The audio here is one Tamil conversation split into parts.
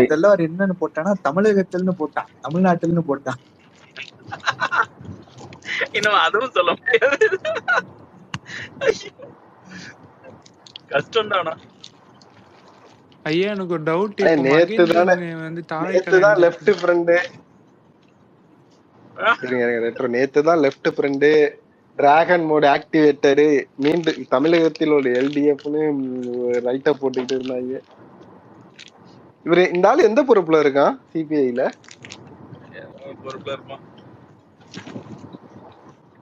இதெல்லாம் அவர் என்னன்னு போட்டானா தமிழகத்தில்னு போட்டான், தமிழ்நாட்டில்னு போட்டான். இன்னும் அதுவும் சொல்ல முடியாது. கஷ்டம் தானா ஐயா? எனக்கு ஒரு டவுட். நேத்துதான் லெஃப்ட் ஃப்ரண்ட் நேத்துதான் லெஃப்ட் ஃப்ரண்ட் டிராகன் மோட் ஆக்டிவேட்டரு மீண்டும் தமிழகத்தில் ஒரு எல்டிஎஃப்னு ரைட்டா போட்டுக்கிட்டு இருந்தாங்க. இவரு இந்த ஆளு எந்த பொறுப்புல இருக்கான் சிபிஐல? பொறுப்புல இருப்பான்.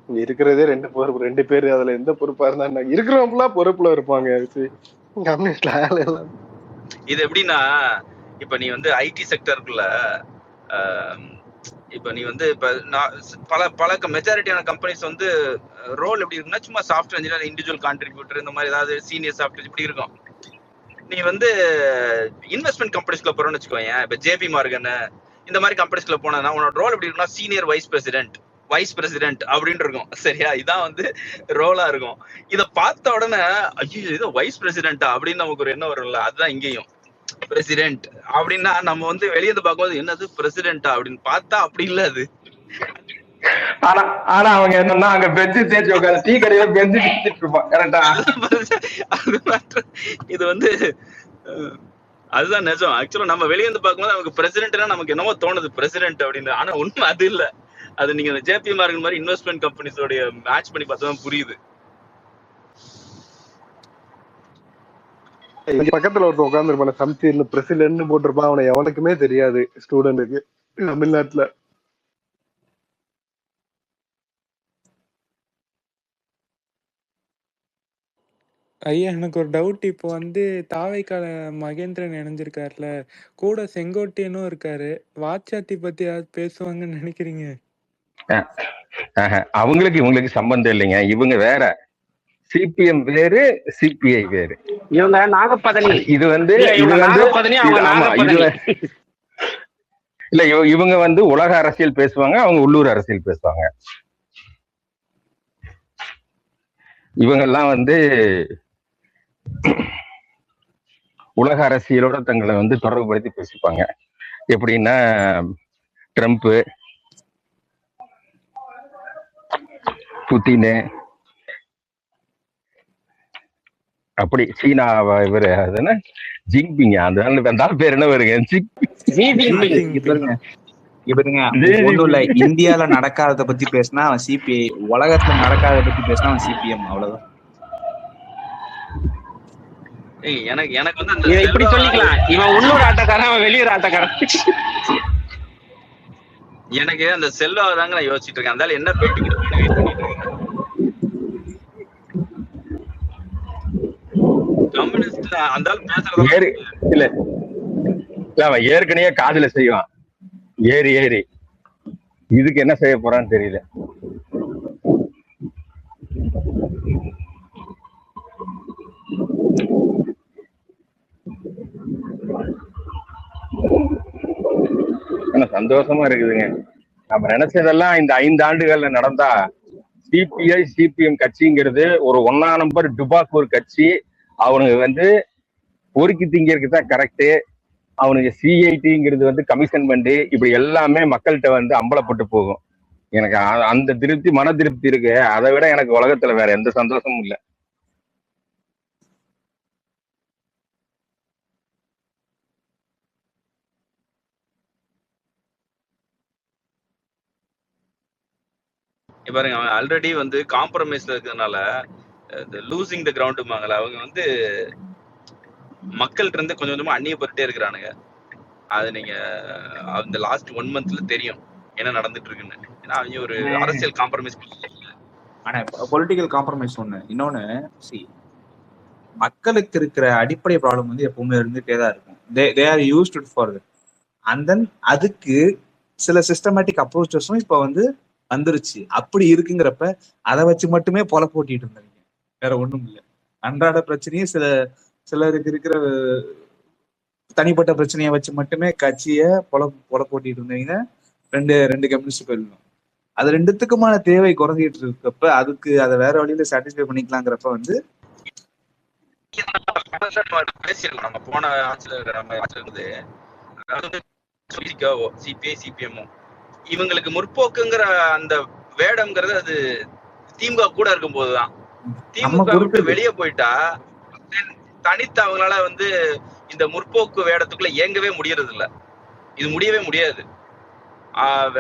இங்க இருக்கிறதே ரெண்டு பேரு, அதுல எந்த பொறுப்பா இருந்தா இருக்கிறவங்களா பொறுப்புல இருப்பாங்க. இது எப்படின்னா, இப்ப நீ வந்து ஐடி செக்டருக்குள்ள இப்ப நீ வந்து இப்ப பல மெஜாரிட்டியான கம்பெனிஸ் வந்து ரோல் எப்படி இருக்குன்னா, சும்மா சாஃப்ட்வேர் இன்ஜினியர், இண்டிவிஜுவல் கான்ட்ரிபியூட்டர், இந்த மாதிரி ஏதாவது சீனியர் சாஃப்ட்வேர் இப்படி இருக்கும். நீ வந்து இன்வெஸ்ட்மெண்ட் கம்பெனிஸ்குள்ள போறோம்னு வச்சுக்கோங்க, இப்ப ஜேபி மார்கன் இந்த மாதிரி கம்பெனிஸ்குள்ள போனா உன்னோட ரோல் எப்படி இருக்குன்னா, சீனியர் வைஸ் பிரசிடென்ட் அப்படின்னு இருக்கும். சரியா? இதான் வந்து ரோலா இருக்கும். இத பார்த்த உடனே ஐயோ இது வைஸ் பிரசிடென்டா அப்படின்னு நமக்கு ஒரு எண்ணம் வரும்ல. அதுதான் இங்கேயும் பிரசிடென்ட் அப்படின்னா நம்ம வந்து வெளியே பார்க்கும்போது என்னது பிரசிடென்டா அப்படின்னு பார்த்தா அப்படி இல்ல அது. ஆனா அவங்க என்னன்னா அங்க பெஞ்சு தேய்ச்சி உட்காந்து டீ கடையில பெஞ்சு தேய்ச்சிட்டு இருப்பான். கரெக்டா? இது வந்து அதுதான் நிஜம். ஆக்சுவலா நம்ம வெளியே இருந்து பார்க்கும்போது நமக்கு பிரசிடென்ட்னா நமக்கு என்னமோ தோணுது பிரசிடென்ட் அப்படின்னு. ஆனா உண்மை அது இல்ல. அது நீங்க ஜேபி மார்கன் மாதிரி இன்வெஸ்ட்மெண்ட் கம்பெனிஸோட மேட்ச் பண்ணி பார்த்தா தான் புரியுது. பக்கத்துல ஒருத்தர் உட்கார்ந்து இருப்பான சம்திங்னு பிரசிடென்ட்னு போட்டிருப்பான். அவனை எவனுக்குமே தெரியாது ஸ்டூடெண்ட்டுக்கு தமிழ்நாட்டுல. ஐயா எனக்கு ஒரு டவுட். இப்போ வந்து தாவைக்கால மகேந்திரன் இணைஞ்சிருக்காருல, கூட செங்கோட்டையனும் இருக்காரு. வாச்சாத்தி பத்தி யாராவது பேசுவாங்கன்னு நினைக்கிறீங்க? அவங்களுக்கு இவங்களுக்கு சம்பந்தம் இல்லைங்க. இவங்க வேற, சிபிஎம் வேறு, சிபிஐ வேறு. இவங்க நாகப்பதனி. இது வந்து இல்ல, இவங்க வந்து உலக அரசியல் பேசுவாங்க, அவங்க உள்ளூர் அரசியல் பேசுவாங்க. இவங்கெல்லாம் வந்து உலக அரசியலோட தங்களை வந்து தொடர்புபடுத்தி பேசிப்பாங்க. எப்படின்னா ட்ரம்ப், புட்டின், அப்படி சீனா இவரு அதுன்னா ஜிங்பிங், அந்த பேர் என்ன வருங்க? இந்தியால நடக்காதத பத்தி பேசினா அவன் சிபிஐ, உலகத்துல நடக்காத பத்தி பேசினா அவன் சிபிஎம். அவ்வளவுதான். எனக்கு வந்து இப்படி சொல்லிக்கலாம், இவன் உள்ளூர் ஆட்டக்காரன், அவன் வெளியூர் ஆட்டக்காரன். எனக்கு அந்த செல்வாவை தாங்க நான் யோசிச்சுட்டு இருக்கேன். அதனால என்ன பேட்டிக்கிட்டு கம்யூனிஸ்ட் அந்த பேசுறது இல்ல, அவன் ஏற்கனவே காதுல செய்வான் ஏறி இதுக்கு என்ன செய்ய போறான்னு தெரியல. சந்தோஷமா இருக்குதுங்க. நம்ம நினைச்சதெல்லாம் இந்த 5 ஆண்டுகள்ல நடந்தா, சிபிஐ சிபிஎம் கட்சிங்கிறது ஒரு 1ஆம் நம்பர் டுபாக்கூர் கட்சி. அவனுங்க வந்து பொறுக்கி திங்கிறதுக்கு தான் கரெக்டு. அவனுக்கு சிஐடிங்கிறது வந்து கமிஷன் பண்ணி இப்படி எல்லாமே மக்கள்கிட்ட வந்து அம்பலப்பட்டு போகும். எனக்கு அந்த திருப்தி, மன திருப்தி இருக்கு. அதை விட எனக்கு உலகத்துல வேற எந்த சந்தோஷமும் இல்லை. பாருங்க, அவன் ஆல்ரெடி வந்து காம்ப்ரமைஸ்ல இருக்கிறதுனால லூசிங் த கிரவுண்டுமாங்கல, அவங்க வந்து மக்கள்கிட்ட இருந்து கொஞ்சம் கொஞ்சமா அந்நியப்பட்டுட்டே இருக்கிறானுங்க. அது நீங்க அந்த லாஸ்ட் 1 மந்த்ல தெரியும் என்ன நடந்துட்டு இருக்குன்னு. ஏன்னா அவங்க ஒரு அரசியல் காம்ப்ரமைஸ். ஆனா பொலிட்டிக்கல் காம்ப்ரமைஸ் ஒண்ணு. இன்னொன்னு, மக்களுக்கு இருக்கிற அடிப்படை ப்ராப்ளம் வந்து எப்பவுமே இருந்துட்டே தான் இருக்கும். They are used for that. And then அதுக்கு சில சிஸ்டமேட்டிக் அப்ரோச்சஸும் இப்ப வந்து வந்துருச்சு. அப்படி இருக்குங்கிறப்ப அதை வச்சு மட்டுமே பொல போட்டிட்டு இருந்தாங்க, வேற ஒண்ணும் இல்லை. அன்றாட பிரச்சனையே சிலருக்கு இருக்கிற தனிப்பட்ட பிரச்சனையை வச்சு மட்டுமே கட்சிய பொல போட்டிட்டு இருந்தீங்க. ரெண்டு கம்யூனிஸ்ட் போயிருந்தோம். அது ரெண்டுத்துக்குமான தேவை குறைஞ்சிட்டு இருக்கப்ப அதுக்கு அதை வேற வழியில சாட்டிஸ்ஃபை பண்ணிக்கலாங்கிறப்ப வந்து நம்ம போன ஆட்சியில இருந்து சிபிஐ சிபிஎம்மும் இவங்களுக்கு முற்போக்குங்கிற அந்த வேடம்ங்கிறது அது திமுக கூட இருக்கும் போதுதான். திமுக விட்டு வெளியே போயிட்டா தனித்து அவங்களால வந்து இந்த முற்போக்கு வேடத்துக்குள்ள இயங்கவே முடியறது இல்ல. இது முடியவே முடியாது.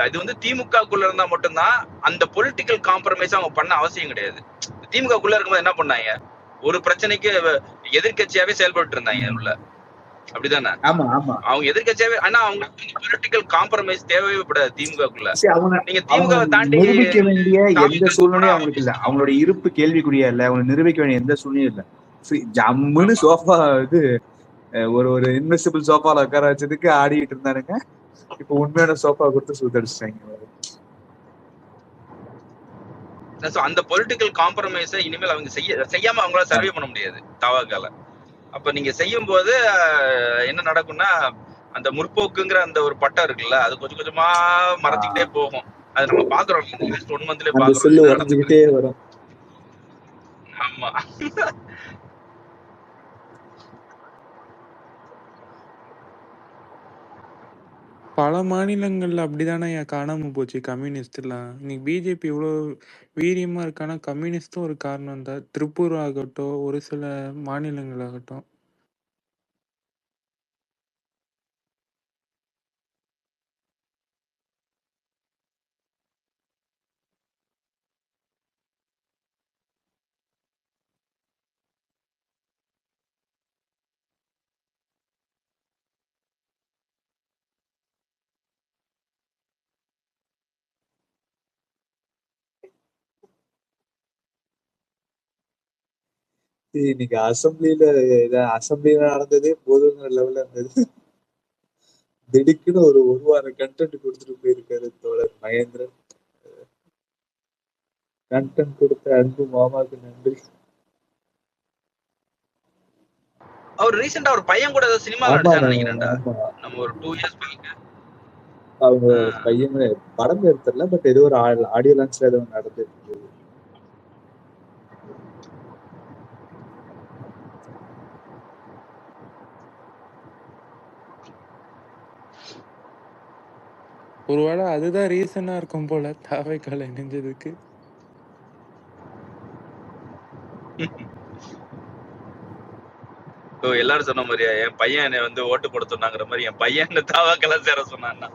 அது வந்து திமுகக்குள்ள இருந்தா மட்டும்தான் அந்த பொலிட்டிக்கல் காம்ப்ரமைஸ் அவங்க பண்ண அவசியம் கிடையாது. திமுகக்குள்ள இருக்கும்போது என்ன பண்ணாங்க, ஒரு பிரச்சனைக்கு எதிர்கட்சியாவே செயல்பட்டு இருந்தாங்க உள்ள, அப்படிதானே? அவங்க எதிர்கட்சியாவே, ஆனா அவங்க பொலிட்டிக்கல் காம்ப்ரமைஸ் தேவைப்படாது திமுகக்குள்ள. நீங்க திமுக தாண்டி நிரூபிக்க வேண்டிய எந்த சூழ்நிலையும் அவங்களுக்கு இல்ல. அவங்களோட இருப்பு கேள்விக்குறியா இல்ல, அவங்க நிரூபிக்க வேண்டிய எந்த சூழ்நிலையும் இல்ல. ஜம்முன்னு சோஃபா இது ஒரு இன்வெஸ்டிபிள் சோஃபால உட்கார வச்சதுக்கு ஆடிட்டு இருந்தானுங்க. இப்ப உண்மையான சோஃபா கொடுத்து சுத்தடிச்சிட்டாங்க. அந்த பொலிட்டிக்கல் காம்ப்ரமைஸ இனிமேல் அவங்க செய்யாம அவங்களால சர்வே பண்ண முடியாது தவாகால. அப்ப நீங்க செய்யும் போது என்ன நடக்கும்னா, அந்த முற்போக்குங்கிற அந்த ஒரு பட்டம் இருக்குல்ல, அது கொஞ்சம் கொஞ்சமா மறைஞ்சிக்கிட்டே போகும். அது நம்ம பாக்குறோம், 1 மந்த்லயே பாக்குறோம். ஆமா. பல மாநிலங்கள்ல அப்படிதானே காணாம போச்சு கம்யூனிஸ்ட் எல்லாம். இன்னைக்கு பிஜேபி இவ்வளவு வீரியமா இருக்கானா கம்யூனிஸ்டும் ஒரு காரணம் தான். திருப்பூர் ஆகட்டும், ஒரு சில மாநிலங்கள் ஆகட்டும். இன்னைக்கு அசம்பிளில நடந்ததே போதுங்கிற லெவல்ல இருந்தது. திடுக்குன்னு ஒரு வாரம் கண்டென்ட் கொடுத்துட்டு போயிருக்காரு தோழர் மகேந்திரன். கண்டென்ட் கொடுத்த அன்பு மாமாவுக்கு நன்றி. அவர் ரீசெண்டா ஒரு பையன் கூட சினிமா நடிச்சான்னு நினைக்கிறேன்டா. நம்ம ஒரு 2 இயர்ஸ் பேக் அவங்க பையன் படம் எடுத்துடல, பட் ஏதோ ஒரு ஆடியோ லான்ச்ல ஏதோ நடந்துருக்கு. ஒருவேளை அதுதான் ரீசனா இருக்கும் போல தாவைக்கால இணைஞ்சதுக்கு. எல்லாரும் சொன்ன மாதிரியா, என் பையன் என்னை வந்து ஓட்டு போட சொன்னாங்கிற மாதிரி என் பையன் தாவாக்கெல்லாம் சேர சொன்னான்னா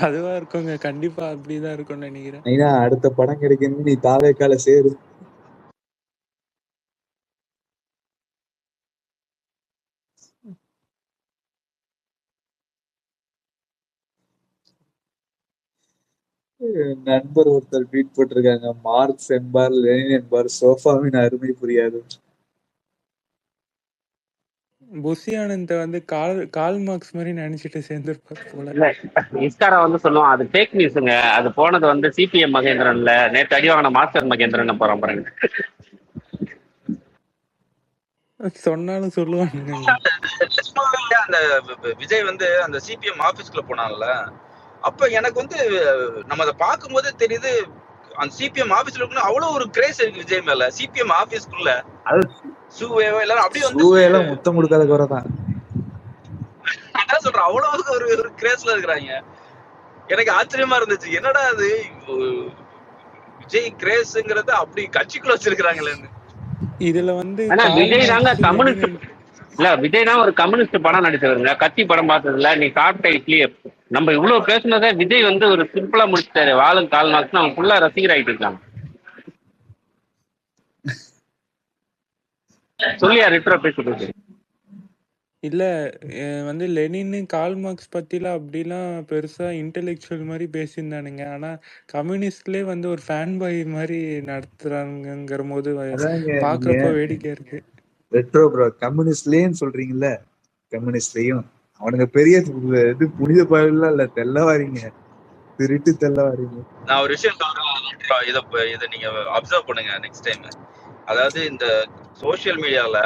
அதுவா இருக்குங்க. கண்டிப்பா அப்படிதான் இருக்கும்னு நினைக்கிறேன். ஐயா, அடுத்த படம் கிடைக்கணும், நீ தாவைக்கால சேரு. நண்பர் ஒருத்தர் ட்வீட் போட்டிருக்காங்க, மார்க்ஸ் என்பார் லெனின் என்பார், சோஃபாவின் அருமை புரியாது. புஷி ஆனந்த வந்து கால் மார்க்ஸ் மாதிரி நினைச்சிட்டு சேர்ந்திருப்பார் போல. இல்ல, இஸ்காரா வந்து சொல்லுவான் அது ஃபேக் நியூஸுங்க. அது போனது வந்து சிபிஎம் மகேந்திரன்ல, நேற்று அடி வாங்கின மாஸ்டர் மகேந்திரன் போறான் பாருங்க. சொன்னாலும் சொல்லுவானுங்க. அந்த விஜய் வந்து அந்த சிபிஎம் ஆபீஸ்க்குள்ள போனான்ல, அப்ப எனக்கு வந்து நம்ம அதை பார்க்கும் போது தெரியுது, அந்த சிபிஎம் ஆபீஸ்ல இருக்குன்னு அவ்வளவு ஒரு கிரேஸ் இருக்கு விஜய் மேல. சிபிஎம் ஆபீஸ்க்குள்ள சூவேவோ எல்லாரும் அப்படியே வந்து முத்தம் கொடுக்காத குறைதான். அதான் சொல்றேன், அவ்வளவு ஒரு கிரேஸ்ல இருக்கிறாங்க. எனக்கு ஆச்சரியமா இருந்துச்சு, என்னடா அது விஜய் கிரேஸ்ங்கிறது அப்படி கட்சிக்குள்ள வச்சிருக்கிறாங்களேன்னு. இதுல வந்து விஜய் தாங்க கம்யூனிஸ்ட் இல்ல, விஜய் தான் ஒரு கம்யூனிஸ்ட் படம் நடிச்சதுங்க. கத்தி படம் பார்த்ததுல நீ சாப்பிட்ட இட்லி. நம்ம இவ்வளவு பேசுனதை விஜய் வந்து ஒரு சிம்பிளா முடிச்சிட்டாரு. வாழும் கால் மாசம் அவங்க ஃபுல்லா ரசிகர் ஆயிட்டு இருக்காங்க. சொல்லியா ரிட்ரோ பேசி இல்ல வந்து லெனின் கால் மார்க்ஸ் பத்திலாம் அப்படிலாம் பெருசா இன்டெலெக்சுவல் மாதிரி பேசியிருந்தானுங்க. ஆனா கம்யூனிஸ்ட்லயே வந்து ஒரு ஃபேன் பாய் மாதிரி நடத்துறாங்கிற போது பாக்குறப்ப வேடிக்கையா இருக்கு. ரெட்ரோ ப்ரோ, கம்யூனிஸ்ட்லயும் சொல்றீங்கல்ல, கம்யூனிஸ்ட்லயும் அவனுங்க பெரிய இது புனித பயலாம் இல்ல, தெல்லவாரிங்க, திருட்டு தெல்லவாரிங்க. நான் ஒரு விஷயம் இதை நீங்க அப்சர்வ் பண்ணுங்க நெக்ஸ்ட் டைம். அதாவது இந்த சோசியல் மீடியால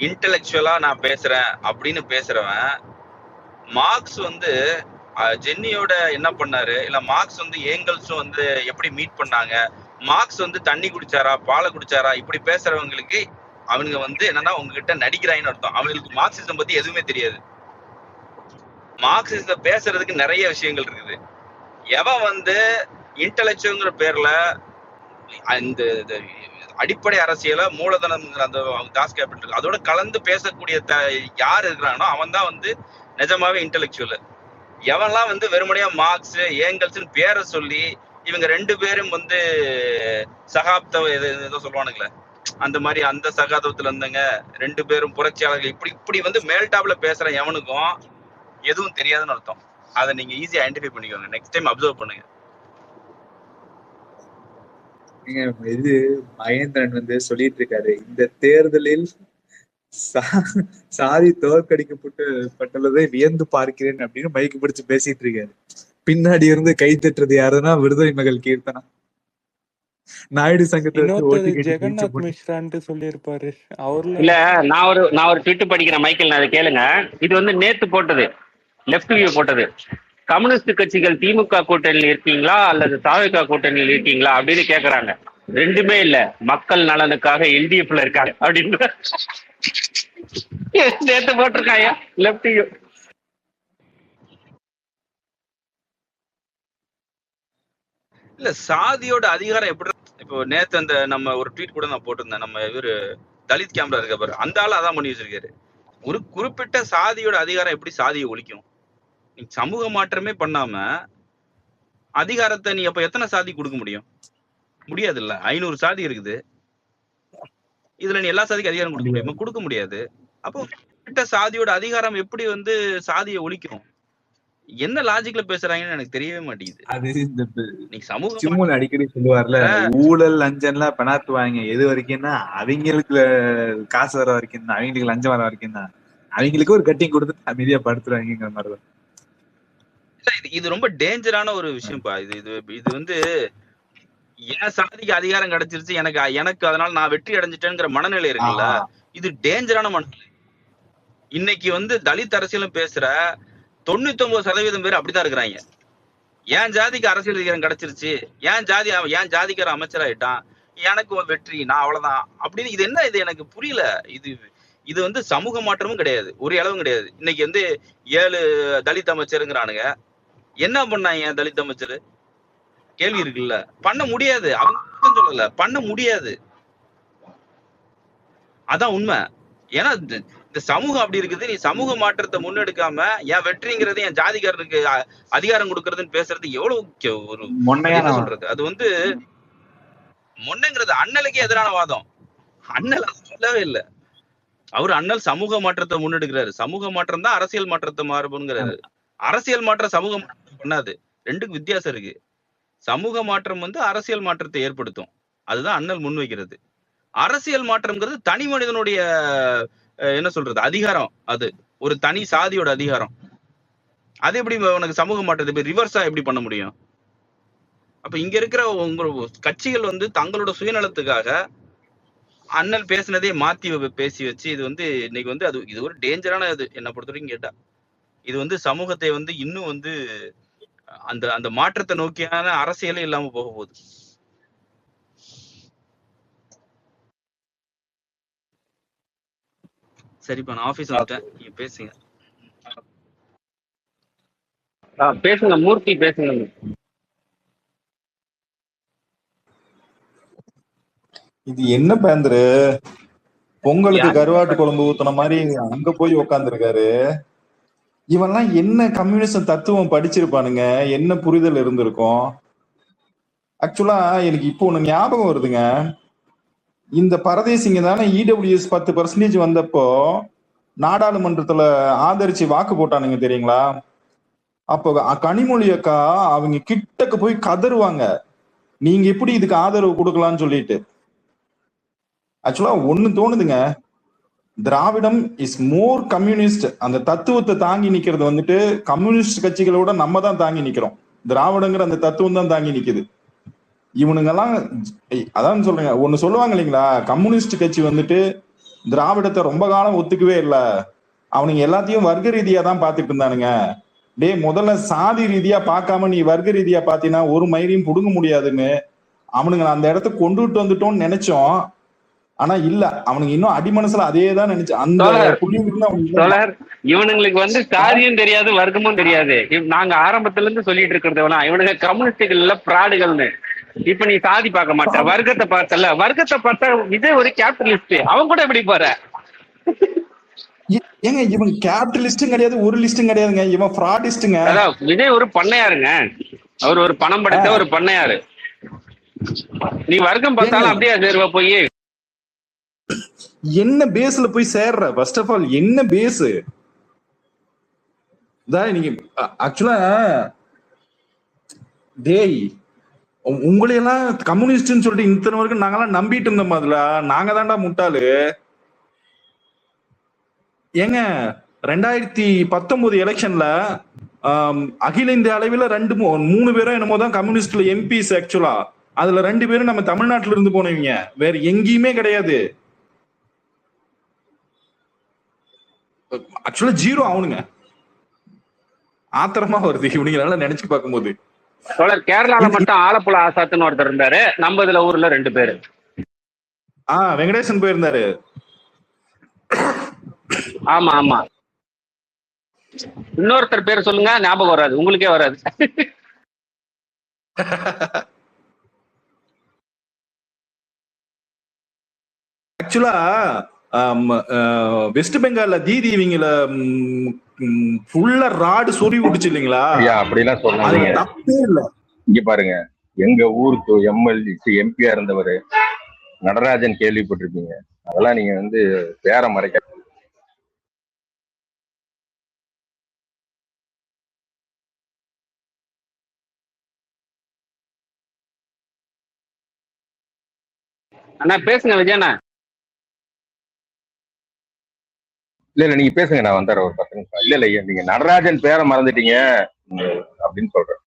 இன்டெலெக்சுவலா நான் பேசுறேன் அப்படின்னு பேசுறவன், மார்க்ஸ் வந்து ஜென்னியோட என்ன பண்ணாரு, இல்ல மார்க்ஸ் வந்து ஏங்கல்ஸும் வந்து எப்படி மீட் பண்ணாங்க, மார்க்ஸ் வந்து தண்ணி குடிச்சாரா பாலை குடிச்சாரா, இப்படி பேசுறவங்களுக்கு அவனுங்க வந்து என்னன்னா உங்ககிட்ட நடிக்கிறாங்கன்னு அர்த்தம். அவங்களுக்கு மார்க்சிசம் பத்தி எதுவுமே தெரியாது. மார்க்சிஸ்ட பேசுறதுக்கு நிறைய விஷயங்கள் இருக்குது. எவன் வந்து இன்டலெக்சுவல்ங்கிற பேர்ல இந்த அடிப்படை அரசியல மூலதனம் அந்த தாஸ் கேபிட்டல் அதோட கலந்து பேசக்கூடிய யார் இருக்கிறானோ அவன் தான் வந்து நிஜமாவே இன்டலெக்சுவல். எவன்லாம் வந்து வெறுமனையா மார்க்ஸ் ஏங்கல்ஸ் பேரை சொல்லி இவங்க 2 பேரும் வந்து சகாப்த ஏதோ சொல்லுவானுங்களே அந்த மாதிரி அந்த சகாப்தத்துல இருந்தங்க 2 பேரும் புரட்சியாளர்கள் இப்படி வந்து மேல்டாப்ல பேசுற எவனுக்கும் எதுவும் தெரியாதுன்னு அர்த்தம். அதை நீங்க ஈஸியா ஐடென்டிஃபை பண்ணிக்கோங்க. நெக்ஸ்ட் டைம் அப்சர்வ் பண்ணுங்க. இது மகேந்திரன் வந்து சொல்லிட்டு இருக்காரு, இந்த தேர்தலில் சாதி தோற்கடிக்கப்பட்டுள்ளதை வியந்து பார்க்கிறேன் அப்படின்னு மைக்கு பிடிச்சு பேசிட்டு இருக்காரு. பின்னாடி இருந்து கை தட்டுறது யாருன்னா விடுதலை மகள் கீர்த்தனா. நாயுடு சங்கத்துல ஜெகநாத் மிஸ்ரான்ட்டு சொல்லியிருப்பாரு. இல்ல நான் ஒரு ட்விட் படிக்கிறேன் மைக்கேல், நான் அதை கேளுங்க. இது வந்து நேத்து போட்டது, லெஃப்ட் வியூ போட்டது. கம்யூனிஸ்ட் கட்சிகள் திமுக கூட்டணியில் இருக்கீங்களா அல்லது தாவேகா கூட்டணியில் இருக்கீங்களா அப்படின்னு கேக்குறாங்க. 2மே இல்ல, மக்கள் நலனுக்காக எல்டிஎஃப்ல இருக்காங்க அப்படின்னு நேத்து போட்டிருக்காங்க லெஃப்ட் வியூ. இல்ல சாதியோட அதிகாரம் எப்படி இப்போ நேத்து அந்த நம்ம ஒரு ட்வீட் கூட நான் போட்டிருந்தேன். நம்ம இவரு தலித் கேமரா இருக்க பாரு, அந்த ஆள் அதான் பண்ணி வச்சிருக்காரு. ஒரு குறிப்பிட்ட சாதியோட அதிகாரம் எப்படி சாதியை ஒழிக்கும்? நீ சமூக மாற்றமே பண்ணாம அதிகாரத்தை நீ அப்ப எத்தனை சாதி கொடுக்க முடியும்? முடியாது இல்ல. 500 சாதி இருக்குது, இதுல நீ எல்லா சாதிக்கும் அதிகாரம் கொடுக்க முடியுமா? கொடுக்க முடியாது. அப்போ குறிப்பிட்ட சாதியோட அதிகாரம் எப்படி வந்து சாதியை ஒழிக்கும்? என்ன லாஜிக்ல பேசுறாங்கன்னு எனக்கு தெரியவே மாட்டேங்குது. அது இந்த நீ சமூக அடிக்கடி சொல்லுவார்ல, ஊழல் லஞ்சம்லாம் பெணாத்துவாங்க எது வரைக்கும்னா அவங்களுக்கு காசு வர வரைக்கும் தான், அவங்களுக்கு லஞ்சம் வர வரைக்கும் தான், அவங்களுக்கு ஒரு கட்டிங் கொடுத்து அமைதியா படுத்துருவாங்கிற மாதிரிதான். இது ரொம்ப டேஞ்சரான ஒரு விஷயம்ப்பா. இது வந்து என் சாதிக்கு அதிகாரம் கிடைச்சிருச்சு, எனக்கு அதனால நான் வெற்றி அடைஞ்சிட்டேங்கிற மனநிலை இருக்குல்ல, இது டேஞ்சரான மனநிலை. இன்னைக்கு வந்து தலித் அரசியலும் பேசுற 99% பேர் அப்படித்தான் இருக்கிறாங்க. என் ஜாதிக்கு அரசியல் அதிகாரம் கிடைச்சிருச்சு, என் ஜாதிக்கார அமைச்சராயிட்டான், எனக்கு வெற்றி, நான் அவ்வளவுதான் அப்படின்னு. இது என்ன? இது எனக்கு புரியல. இது வந்து சமூக மாற்றமும் கிடையாது, ஒரு அளவும் கிடையாது. இன்னைக்கு வந்து 7 தலித் அமைச்சருங்கிறானுங்க. என்ன பண்ணாங்க தலித் அமைச்சர்? கேள்வி இருக்குல்ல. பண்ண முடியாது, அவங்க சொல்லல, பண்ண முடியாது. அதான் உண்மை. ஏன்னா இந்த சமூகம் அப்படி இருக்குது. நீ சமூக மாற்றத்தை முன்னெடுக்காம என் வெற்றிங்கிறது என் ஜாதிகாரனுக்கு அதிகாரம் கொடுக்கறதுன்னு பேசுறது எவ்வளவு ஒரு என்ன சொல்றது? அது வந்து முன்னங்கிறது அண்ணலுக்கே எதிரான வாதம். அண்ணல் சொல்லவே இல்லை. அவரு அண்ணல் சமூக மாற்றத்தை முன்னெடுக்கிறாரு. சமூக மாற்றம் தான் அரசியல் மாற்றத்தை மாறுபடுங்கிறாரு. அரசியல் மாற்றம் சமூக மாற்றம் பண்ணாது. 2க்கும் வித்தியாசம் இருக்கு. சமூக மாற்றம் வந்து அரசியல் மாற்றத்தை ஏற்படுத்தும். அதுதான் அண்ணல் முன்வைக்கிறது. அரசியல் மாற்றம்ங்கிறது தனி மனிதனுடைய என்ன சொல்றது அதிகாரம். அது ஒரு தனி சாதியோட அதிகாரம். அது எப்படி உனக்கு சமூக மாற்றத்தை ரிவர்ஸா எப்படி பண்ண முடியும்? அப்ப இங்க இருக்கிற உங்க கட்சிகள் வந்து தங்களோட சுயநலத்துக்காக அண்ணல் பேசினதே மாத்தி பேசி வச்சு இது வந்து இன்னைக்கு வந்து இது ஒரு டேஞ்சரான இது. என்னை பொறுத்த வரைக்கும் கேட்டா இது வந்து சமூகத்தை வந்து இன்னும் வந்து அந்த மாற்றத்தை நோக்கியான அரசியலே இல்லாம போக போகுது. சரிப்பா, நான் ஆபீஸ் வந்துட்டேன், நீங்க பேசுங்க. பேசுங்க மூர்த்தி, பேசுங்க. இது என்ன பேந்தரு பொங்கலுக்கு கருவாட்டு குழம்பு ஊத்துன மாதிரி அங்க போய் உக்காந்துருக்காரு. இவன்லாம் என்ன கம்யூனிசம் தத்துவம் படிச்சிருப்பானுங்க, என்ன புரிதல் இருந்திருக்கும்? ஆக்சுவலா எனக்கு இப்போ ஒண்ணு ஞாபகம் வருதுங்க. இந்த பரதேசிங்க தானே இடபிள்யூஎஸ் 10% வந்தப்போ நாடாளுமன்றத்துல ஆதரிச்சு வாக்கு போட்டானுங்க தெரியுங்களா? அப்போ கனிமொழி அக்கா அவங்க கிட்டக்கு போய் கதறுவாங்க, நீங்க எப்படி இதுக்கு ஆதரவு கொடுக்கலாம்னு சொல்லிட்டு. ஆக்சுவலா ஒண்ணு தோணுதுங்க, திராவிடம் இஸ் மோர் கம்யூனிஸ்ட். அந்த தத்துவத்தை தாங்கி நிக்கிறது வந்துட்டு கம்யூனிஸ்ட் கட்சிகளோட நம்ம தான் தாங்கி நிக்கிறோம். திராவிடங்கிற அந்த தத்துவம் தான் தாங்கி நிக்குது. இவனுங்கெல்லாம் அதான் சொல்றேங்க, ஒண்ணு சொல்லுவாங்க இல்லைங்களா, கம்யூனிஸ்ட் கட்சி வந்துட்டு திராவிடத்தை ரொம்ப காலம் ஒத்துக்கவே இல்லை, அவனுங்க எல்லாத்தையும் வர்க்க ரீதியா தான் பாத்துட்டு இருந்தானுங்க. முதல்ல சாதி ரீதியா பார்க்காம நீ வர்க்க ரீதியா பாத்தீங்கன்னா ஒரு மயிரையும் புடுங்க முடியாதுன்னு அவனுங்க அந்த இடத்துக்கு கொண்டுட்டு வந்துட்டோம்னு நினைச்சோம். ஆனா இல்ல, அவனுக்கு இன்னும் அடிமனசுல அதேதான் நினைச்சு அந்த தோழர் புள்ளி அவனுக்கு இல்ல. தோழர் இவனுங்களுக்கு வந்து சாதியும் தெரியாது வர்க்கமும் தெரியாது. நாங்க ஆரம்பத்துல இருந்து சொல்லிட்டு இருக்கிறது இவனுங்க கம்யூனிஸ்டுகள் இல்ல பிராடுகள்னு. இப்ப நீ சாதி பார்க்க மாட்ட, வர்க்கத்தை பார்த்தல, வர்க்கத்தை பார்த்தா விஜய் ஒரு கேபிட்டலிஸ்ட், அவன் கூட எப்படி போற? ஏங்க இவன் கேபிட்டலிஸ்டும் கிடையாது, ஒரு லிஸ்டும் கிடையாதுங்க, இவன் ஃப்ராடிஸ்டுங்க. அதான் விஜய் ஒரு பண்ணையாருங்க, அவர் ஒரு பணம் படைத்த ஒரு பண்ணையாரு. நீ வர்க்கம் பார்த்தாலும் அப்படியே சேருவ போய் என்ன பேஸ்ல போய் சேர்ற? ஃபர்ஸ்ட் ஆஃப் ஆல் என்ன பேஸ்? நீங்க ஆக்சுவலா டேய் உங்களையெல்லாம் கம்யூனிஸ்ட்னு சொல்லிட்டு இத்தனை வரைக்கும் நாங்கெல்லாம் நம்பிட்டு இருந்தோம். அதுல நாங்க தான்டா முட்டாளு. ஏங்க 2019 எலெக்ஷன்ல அகில இந்திய அளவில் 3 பேரும் என்னமோ தான் கம்யூனிஸ்ட்ல எம்பிஸ். ஆக்சுவலா அதுல 2 பேரும் நம்ம தமிழ்நாட்டுல இருந்து போனவங்க, வேற எங்கேயுமே கிடையாது. ஆக்சுவலா 0 அவனுங்க. ஆத்திரமா வருது இவனுங்களால நினைச்சு பார்க்கும்போது. கேரளால மட்டும் ஆலப்புழ ஆசாத்துன்னு ஒருத்தர் இருந்தாரு, நம்ம இதுல ஊர்ல 2 பேரு. வெங்கடேசன் போயிருந்தாரு. ஆமா ஆமா, இன்னொருத்தர் பேர் சொல்லுங்க, ஞாபகம் வராது, உங்களுக்கே வராது. ஆக்சுவலா வெஸ்ட் பெங்கால்ல தீதி இவங்கள ஃபுல்லா ராடு சொறி விட்டுச்சு இல்லைங்களா? அப்படிலாம் சொல்லாதீங்க. தப்பே இல்ல. இங்க பாருங்க, எங்க ஊருக்கு எம்எல்ஏ எம்பியா இருந்தவர் நடராஜன் கேள்விப்பட்டிருப்பீங்க. அதெல்லாம் நீங்க வந்து பேர மறைக்க. அண்ணா பேசுங்க விஜயண்ணா. இல்ல நீங்க பேசுங்க, நான் வந்துடுறேன் ஒரு 10 நிமிஷம். இல்ல நீங்க நடராஜன் பேரை மறந்துட்டீங்க அப்படின்னு சொல்றேன்.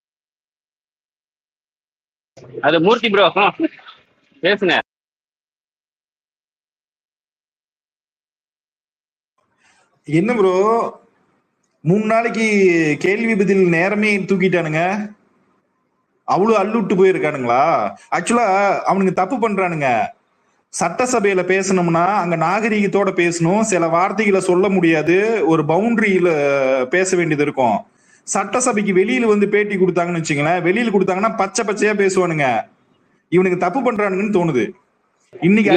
அது மூர்த்தி ப்ரோ, பேசுங்க. என்ன ப்ரோ 3 நாளைக்கு கேள்வி பதில் நேரமே தூக்கிட்டானுங்க, அவ்வளவு அள்ளுட்டு போயிருக்கானுங்களா? ஆக்சுவலா அவனுங்க தப்பு பண்றானுங்க. சட்டசபையில பேசணும்னா அங்க நாகரிகத்தோட பேசணும், சில வார்த்தைகளை சொல்ல முடியாது, ஒரு பவுண்டரியில பேச வேண்டியது இருக்கும். சட்டசபைக்கு வெளியில வந்து பேட்டி கொடுத்தாங்கன்னு வச்சுங்களேன், வெளியில கொடுத்தாங்கன்னா பச்சை பச்சையா பேசுவானுங்க. இவனுக்கு தப்பு பண்றானுங்கன்னு தோணுது. இன்னைக்கு